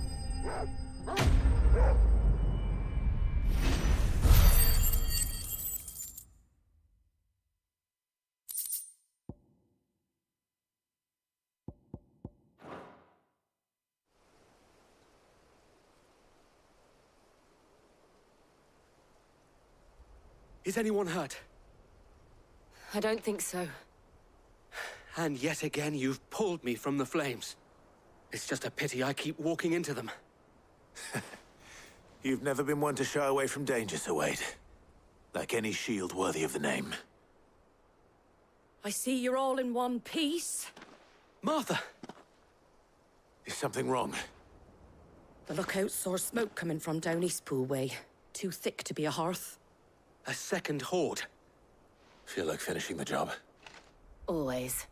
Is anyone hurt? I don't think so. And yet again, you've pulled me from the flames. It's just a pity I keep walking into them. You've never been one to shy away from danger, Sir Wade. Like any shield worthy of the name. I see you're all in one piece. Martha! Is something wrong? The lookout saw smoke coming from down Eastpool way. Too thick to be a hearth. A second horde. Feel like finishing the job. Always.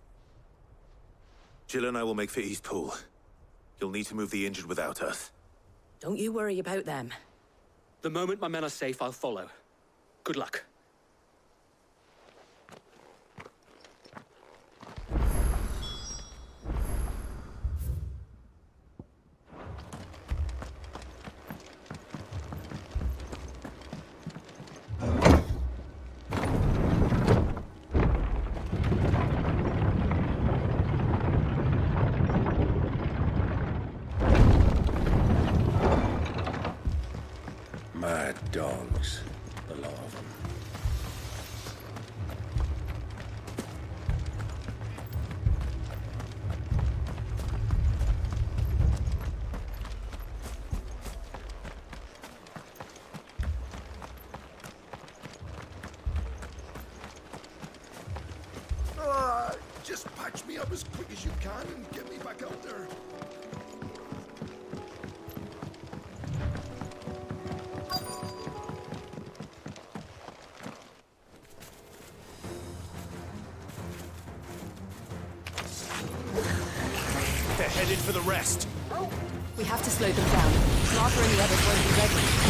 Jill and I will make for Eastpool. You'll need to move the injured without us. Don't you worry about them. The moment my men are safe, I'll follow. Good luck. Akashics. A lot of them. Just patch me up as quick as you can and get me back out there. They're headed for the rest. We have to slow them down. Martha and the others won't be ready.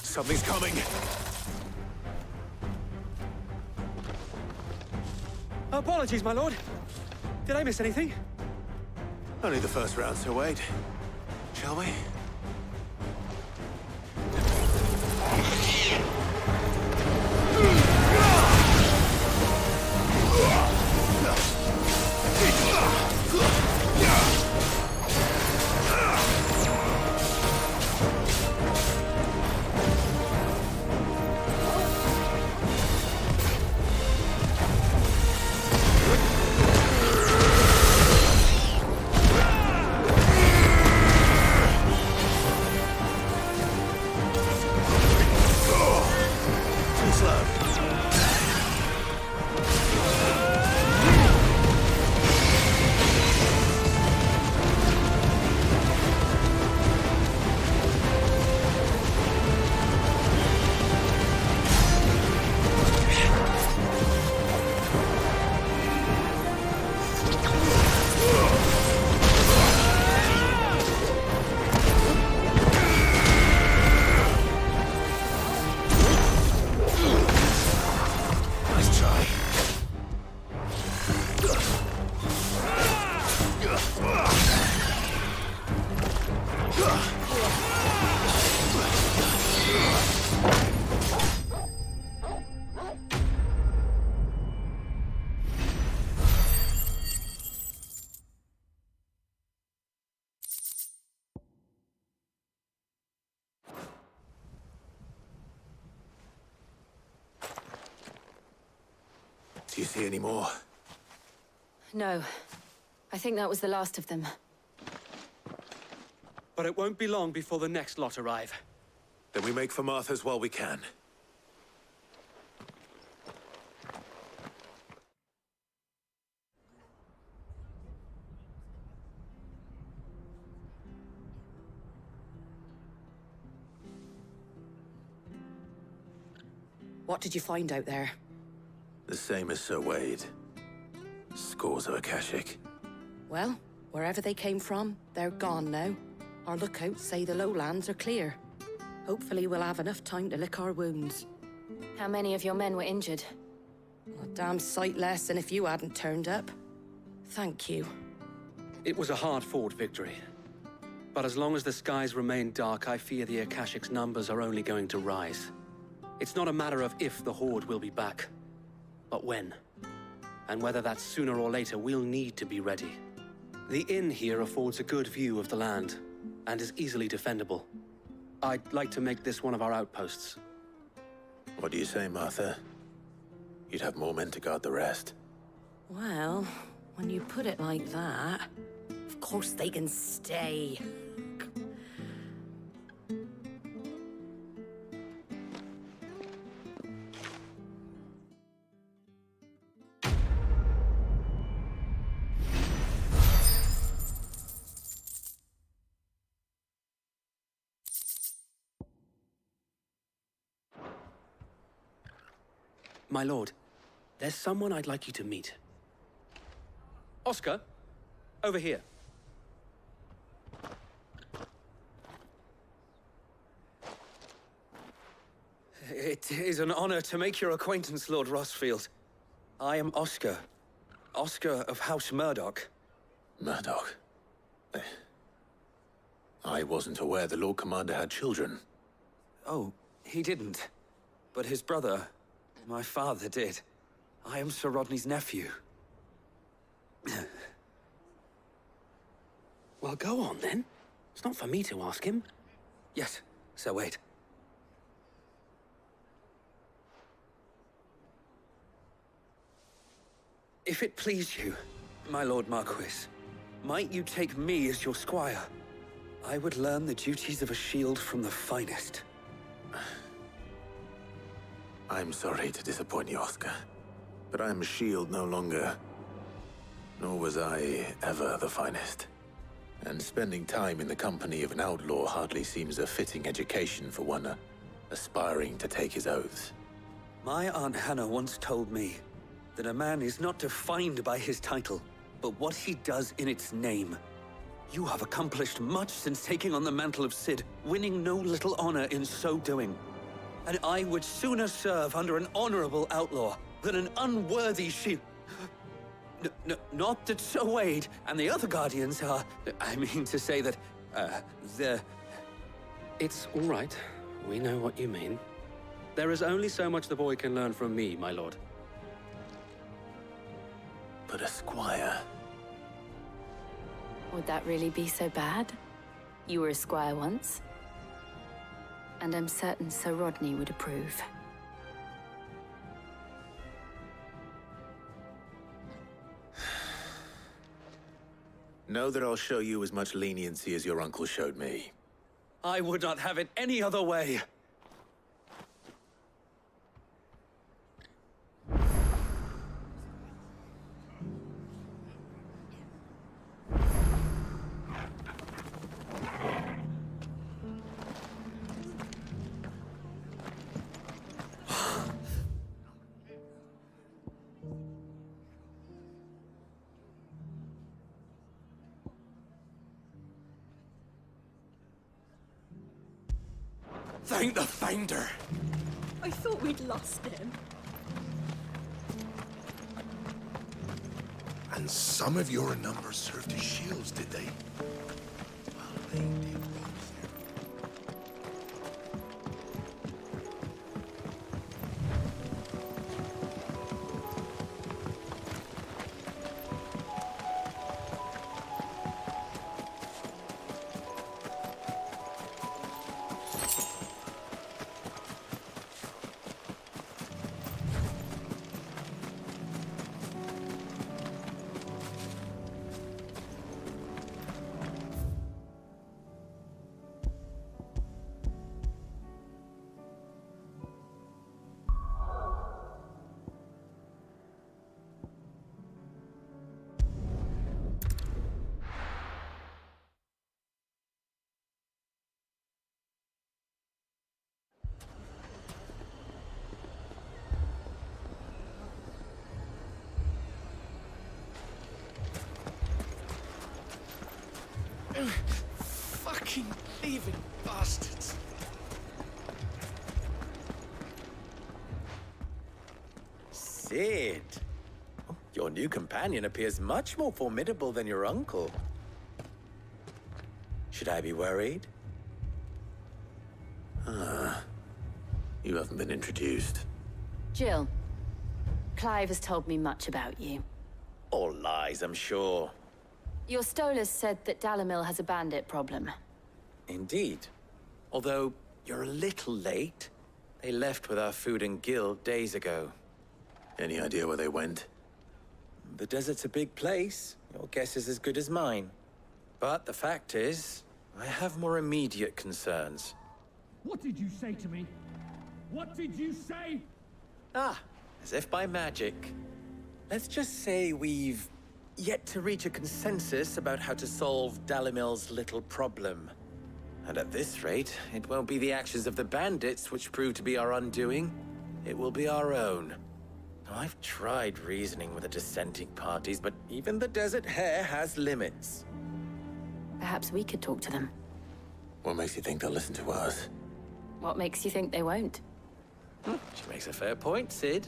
Something's coming. Apologies, my lord. Did I miss anything? Only the first round, so wait. Shall we? Do you see any more? No. I think that was the last of them. But it won't be long before the next lot arrive. Then we make for Martha's while we can. What did you find out there? The same as Sir Wade. Scores of Akashic. Well, wherever they came from, they're gone now. Our lookouts say the lowlands are clear. Hopefully we'll have enough time to lick our wounds. How many of your men were injured? A damn sight less than if you hadn't turned up. Thank you. It was a hard-fought victory. But as long as the skies remain dark, I fear the Akashic's numbers are only going to rise. It's not a matter of if the Horde will be back, But when? And whether that's sooner or later, we'll need to be ready. The inn here affords a good view of the land, and is easily defendable. I'd like to make this one of our outposts. What do you say, Martha? You'd have more men to guard the rest. Well, when you put it like that, of course they can stay. My lord, there's someone I'd like you to meet. Oscar, over here. It is an honor to make your acquaintance, Lord Rossfield. I am Oscar. Oscar of House Murdoch. Murdoch? I wasn't aware the Lord Commander had children. Oh, he didn't. But his brother, my father, did. I am Sir Rodney's nephew. Well, go on, then. It's not for me to ask him. Yes, Sir Wade. If it please you, my Lord Marquis, might you take me as your squire? I would learn the duties of a shield from the finest. I'm sorry to disappoint you, Oscar, but I am a shield no longer. Nor was I ever the finest. And spending time in the company of an outlaw hardly seems a fitting education for one aspiring to take his oaths. My Aunt Hannah once told me that a man is not defined by his title, but what he does in its name. You have accomplished much since taking on the mantle of Cid, winning no little honor in so doing. And I would sooner serve under an honorable outlaw than an unworthy shield. Not that Sir Wade and the other Guardians are... I mean to say that, they're... It's all right. We know what you mean. There is only so much the boy can learn from me, my lord. But a squire... Would that really be so bad? You were a squire once. And I'm certain Sir Rodney would approve. Know that I'll show you as much leniency as your uncle showed me. I would not have it any other way. Thank the Finder! I thought we'd lost him. And some of your numbers served as shields, did they? Well, they did both. Fucking thieving bastards! Cid! Your new companion appears much more formidable than your uncle. Should I be worried? You haven't been introduced. Jill, Clive has told me much about you. All lies, I'm sure. Your Stolas said that Dalamil has a bandit problem. Indeed. Although, you're a little late. They left with our food and guild days ago. Any idea where they went? The desert's a big place. Your guess is as good as mine. But the fact is, I have more immediate concerns. What did you say to me? What did you say? Ah, as if by magic. Let's just say we've yet to reach a consensus about how to solve Dalamil's little problem. And at this rate, it won't be the actions of the bandits which prove to be our undoing. It will be our own. Now, I've tried reasoning with the dissenting parties, but even the Desert Hare has limits. Perhaps we could talk to them. What makes you think they'll listen to us? What makes you think they won't? She makes a fair point, Sid.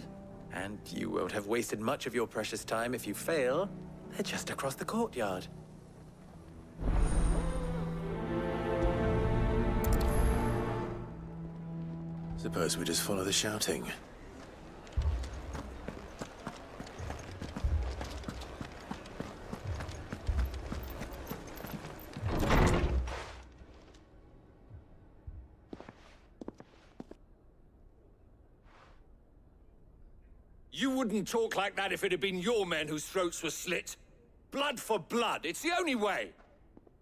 And you won't have wasted much of your precious time if you fail. They're just across the courtyard. Suppose we just follow the shouting. You wouldn't talk like that if it had been your men whose throats were slit. Blood for blood, it's the only way.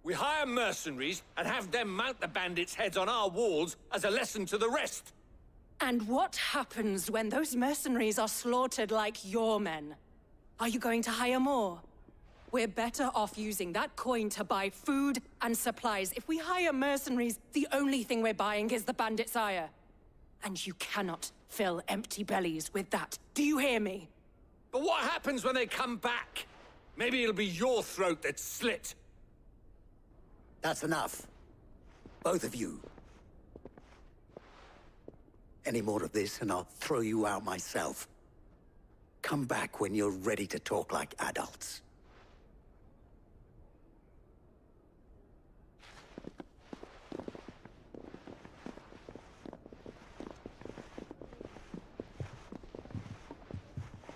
We hire mercenaries and have them mount the bandits' heads on our walls as a lesson to the rest. And what happens when those mercenaries are slaughtered like your men? Are you going to hire more? We're better off using that coin to buy food and supplies. If we hire mercenaries, the only thing we're buying is the bandits' ire. And you cannot fill empty bellies with that. Do you hear me? But what happens when they come back? Maybe it'll be your throat that's slit. That's enough. Both of you. Any more of this and I'll throw you out myself. Come back when you're ready to talk like adults.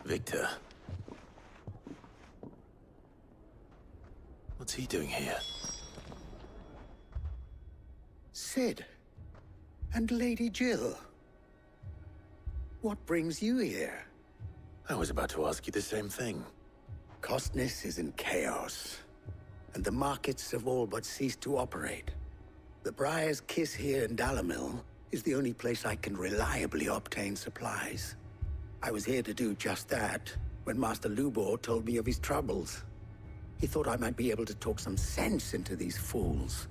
Victor. What's he doing here? Sid. And Lady Jill. What brings you here? I was about to ask you the same thing. Costness is in chaos, and the markets have all but ceased to operate. The Briar's Kiss here in Dalamil is the only place I can reliably obtain supplies. I was here to do just that when Master Lubor told me of his troubles. He thought I might be able to talk some sense into these fools.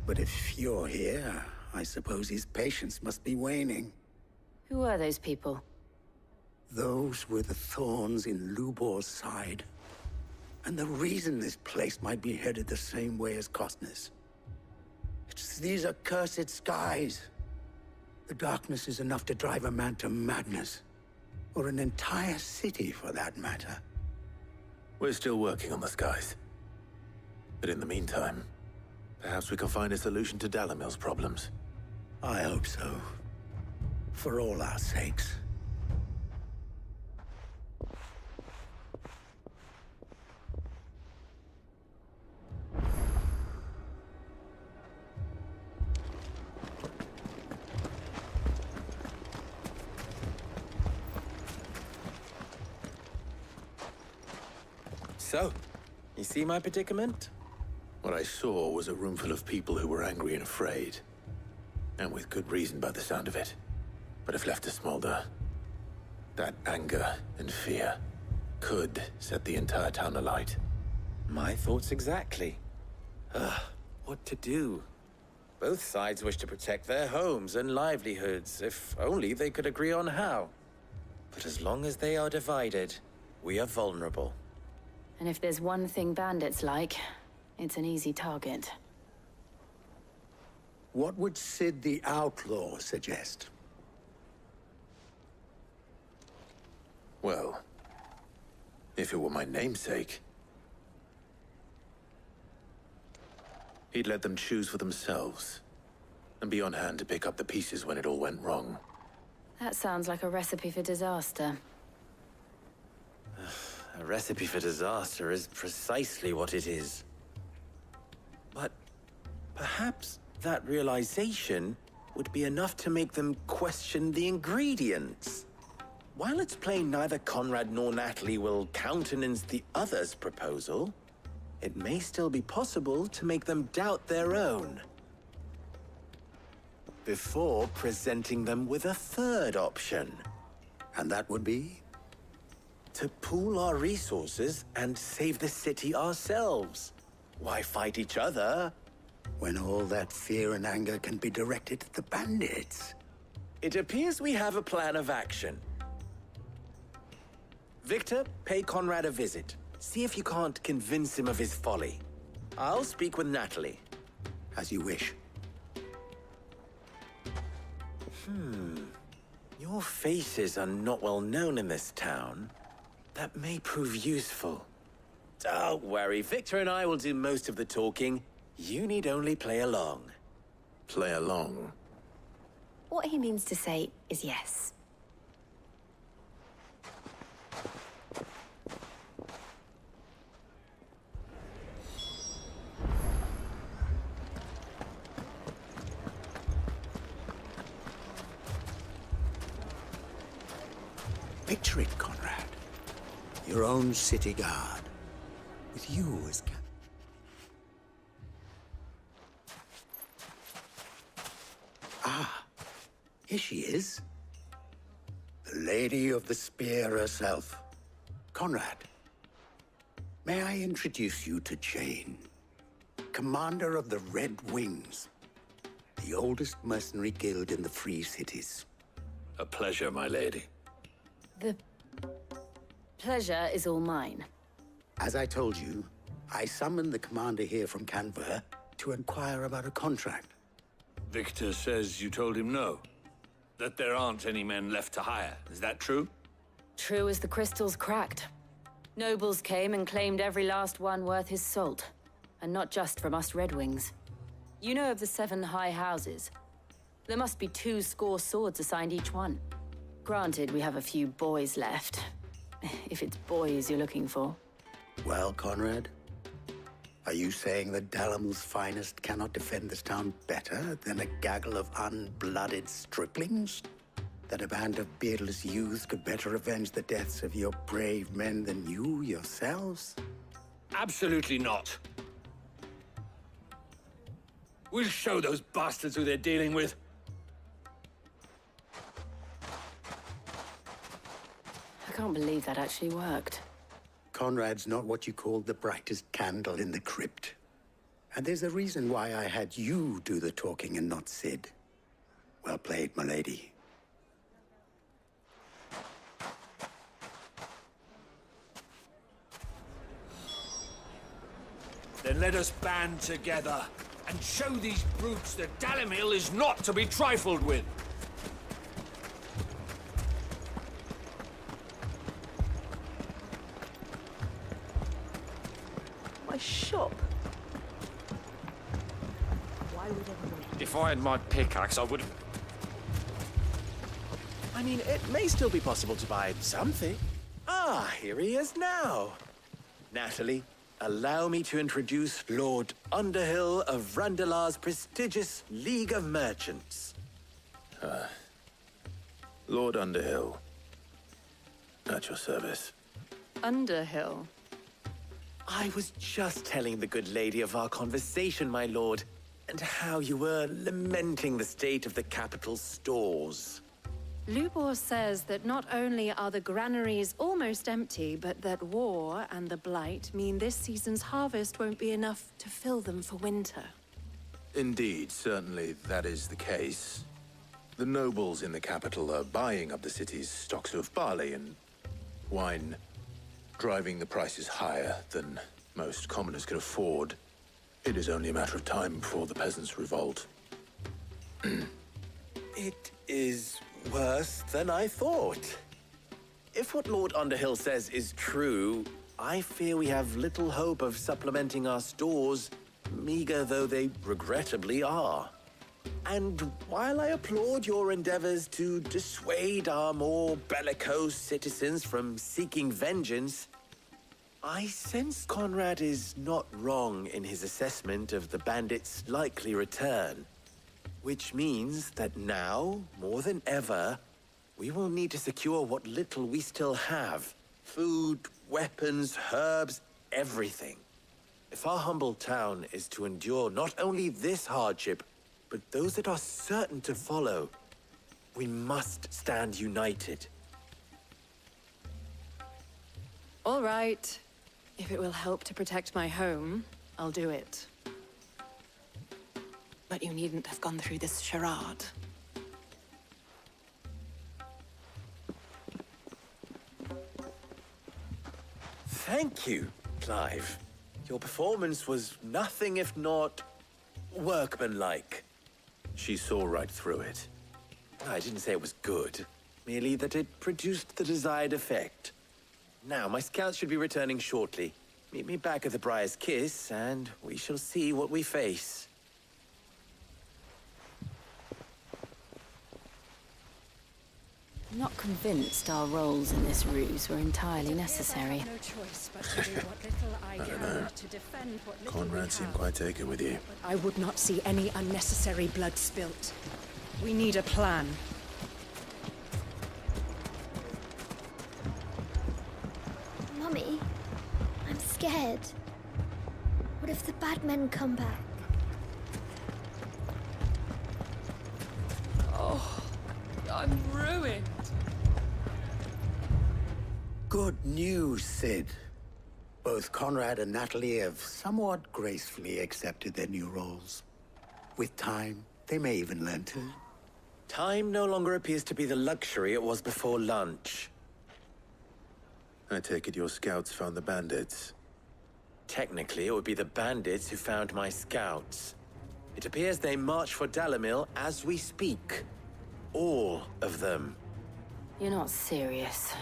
But if you're here, I suppose his patience must be waning. Who are those people? Those were the thorns in Lubor's side. And the reason this place might be headed the same way as Costness. It's these accursed skies. The darkness is enough to drive a man to madness. Or an entire city, for that matter. We're still working on the skies. But in the meantime, perhaps we can find a solution to Dalamil's problems. I hope so. For all our sakes. So, you see my predicament? What I saw was a room full of people who were angry and afraid. And with good reason by the sound of it. But if left to smolder, that anger and fear could set the entire town alight. My thoughts exactly. What to do? Both sides wish to protect their homes and livelihoods, if only they could agree on how. But as long as they are divided, we are vulnerable. And if there's one thing bandits like, it's an easy target. What would Sid the Outlaw suggest? Well, if it were my namesake, he'd let them choose for themselves, and be on hand to pick up the pieces when it all went wrong. That sounds like a recipe for disaster. A recipe for disaster is precisely what it is. But perhaps that realization would be enough to make them question the ingredients. While it's plain neither Conrad nor Natalie will countenance the other's proposal, it may still be possible to make them doubt their own. Before presenting them with a third option. And that would be? To pool our resources and save the city ourselves. Why fight each other? When all that fear and anger can be directed at the bandits. It appears we have a plan of action. Victor, pay Conrad a visit. See if you can't convince him of his folly. I'll speak with Natalie. As you wish. Your faces are not well known in this town. That may prove useful. Don't worry, Victor and I will do most of the talking. You need only play along. Play along? What he means to say is yes. Picture it, Conrad. Your own city guard. With you as here she is. The Lady of the Spear herself. Conrad, may I introduce you to Jane, commander of the Red Wings, the oldest mercenary guild in the Free Cities. A pleasure, my lady. The pleasure is all mine. As I told you, I summoned the commander here from Canver to inquire about a contract. Victor says you told him no. That there aren't any men left to hire. Is that true? True as the crystals cracked. Nobles came and claimed every last one worth his salt. And not just from us Red Wings. You know of the 7 high houses. There must be 2 swords assigned each one. Granted, we have a few boys left. If it's boys you're looking for. Well, Conrad, are you saying that Dalamil's finest cannot defend this town better than a gaggle of unblooded striplings? That a band of beardless youths could better avenge the deaths of your brave men than you yourselves? Absolutely not. We'll show those bastards who they're dealing with. I can't believe that actually worked. Conrad's not what you call the brightest candle in the crypt. And there's a reason why I had you do the talking and not Sid. Well played, my lady. Then let us band together and show these brutes that Dalimil is not to be trifled with. My shop? Why would everyone... If I had my pickaxe, I would... I mean, it may still be possible to buy something. Ah, here he is now. Natalie, allow me to introduce Lord Underhill of Randalar's prestigious League of Merchants. Lord Underhill. At your service. Underhill? I was just telling the good lady of our conversation, my lord, and how you were lamenting the state of the capital's stores. Lubor says that not only are the granaries almost empty, but that war and the Blight mean this season's harvest won't be enough to fill them for winter. Indeed, certainly that is the case. The nobles in the capital are buying up the city's stocks of barley and wine, driving the prices higher than most commoners can afford. It is only a matter of time before the peasants revolt. It is worse than I thought. If what Lord Underhill says is true, I fear we have little hope of supplementing our stores, meager though they regrettably are. And while I applaud your endeavors to dissuade our more bellicose citizens from seeking vengeance, I sense Conrad is not wrong in his assessment of the bandits' likely return. Which means that now, more than ever, we will need to secure what little we still have. Food, weapons, herbs, everything. If our humble town is to endure not only this hardship, but those that are certain to follow, we must stand united. All right. If it will help to protect my home, I'll do it. But you needn't have gone through this charade. Thank you, Clive. Your performance was nothing if not workmanlike. She saw right through it. I didn't say it was good, merely that it produced the desired effect. Now, my scouts should be returning shortly. Meet me back at the Briar's Kiss, and we shall see what we face. I'm not convinced our roles in this ruse were entirely necessary. No choice but to do what little I can to defend what little Conrad seemed quite taken with you. I would not see any unnecessary blood spilt. We need a plan. Mummy, I'm scared. What if the bad men come back? Oh, I'm ruined. Good news, Sid. Both Conrad and Natalie have somewhat gracefully accepted their new roles. With time, they may even learn to. Time no longer appears to be the luxury it was before lunch. I take it your scouts found the bandits. Technically, it would be the bandits who found my scouts. It appears they march for Dalimil as we speak. All of them. You're not serious.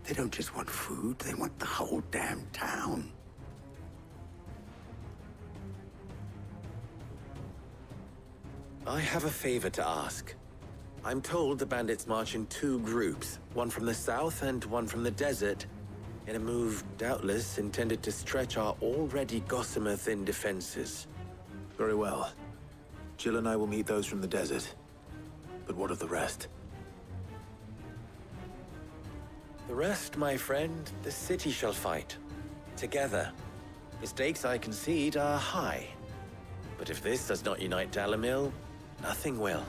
They don't just want food, they want the whole damn town. I have a favor to ask. I'm told the bandits march in two groups, one from the south and one from the desert, in a move doubtless intended to stretch our already gossamer-thin defenses. Very well. Jill and I will meet those from the desert. But what of the rest? The rest, my friend, the city shall fight. Together. The stakes, I concede, are high. But if this does not unite Dalimil, nothing will.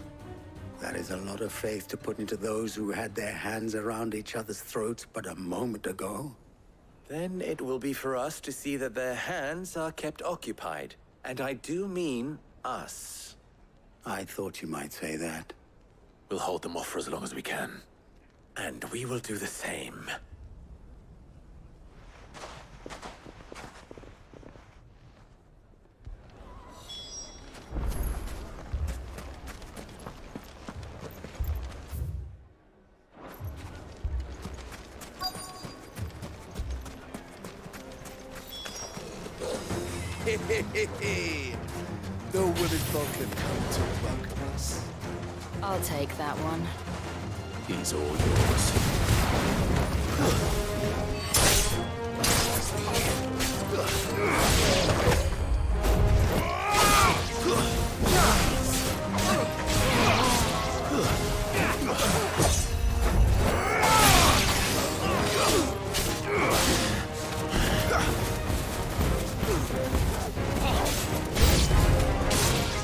That is a lot of faith to put into those who had their hands around each other's throats but a moment ago. Then it will be for us to see that their hands are kept occupied. And I do mean us. I thought you might say that. We'll hold them off for as long as we can. And we will do the same. No one in Vulcan come to bug us. I'll take that one. He's all yours.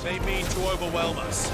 They mean to overwhelm us.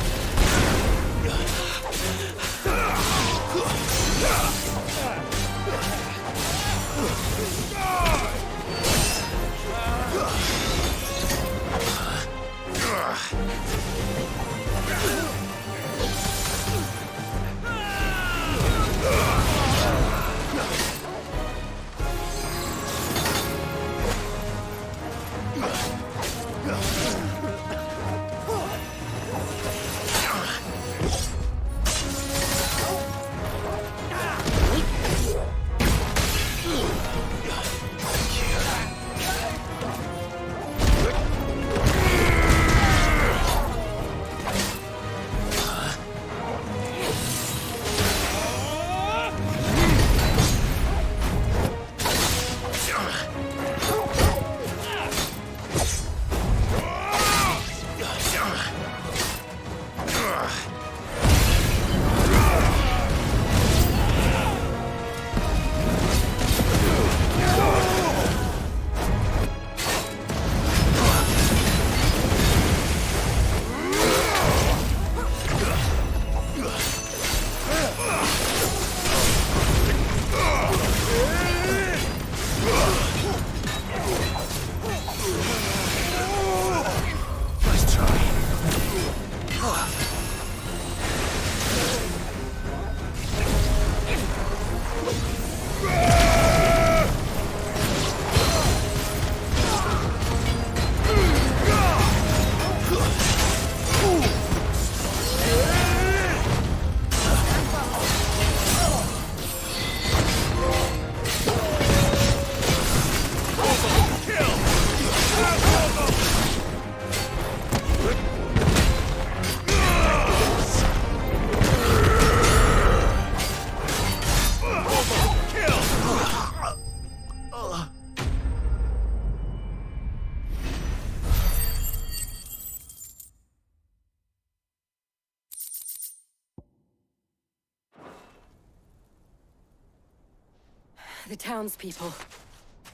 The townspeople.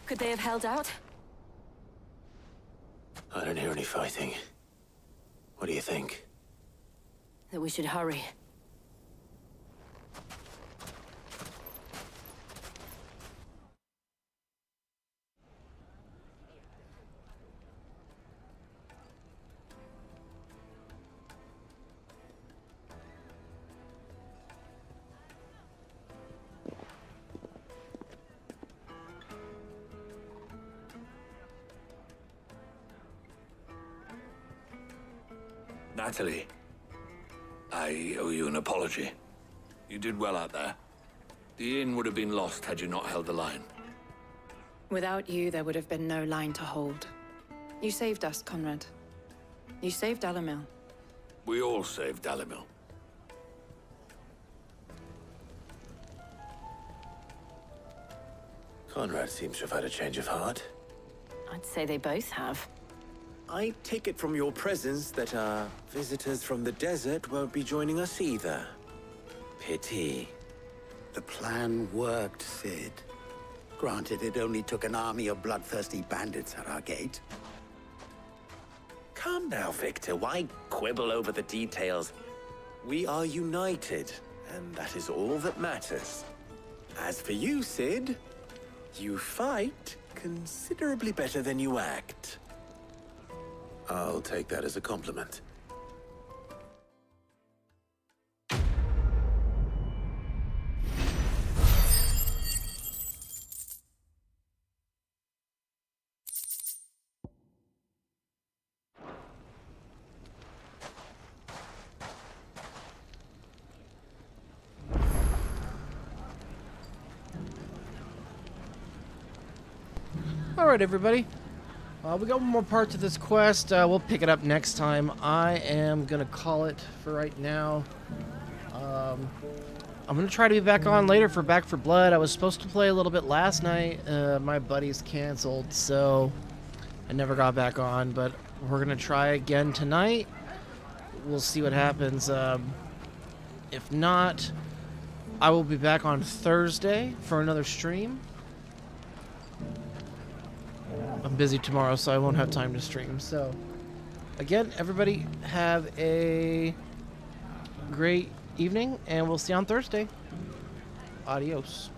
Could they have held out? I don't hear any fighting. What do you think? That we should hurry. Natalie, I owe you an apology. You did well out there. The inn would have been lost had you not held the line. Without you, there would have been no line to hold. You saved us, Conrad. You saved Dalimil. We all saved Dalimil. Conrad seems to have had a change of heart. I'd say they both have. I take it from your presence that our visitors from the desert won't be joining us either. Pity. The plan worked, Sid. Granted, it only took an army of bloodthirsty bandits at our gate. Calm now, Victor. Why quibble over the details? We are united, and that is all that matters. As for you, Sid, you fight considerably better than you act. I'll take that as a compliment. Alright, everybody. We got one more part to this quest. We'll pick it up next time. I am going to call it for right now. I'm going to try to be back on later for Back 4 Blood. I was supposed to play a little bit last night. My buddies canceled, so I never got back on. But we're going to try again tonight. We'll see what happens. If not, I will be back on Thursday for another stream. I'm busy tomorrow, so I won't have time to stream. So, again, everybody have a great evening, and we'll see you on Thursday. Adios.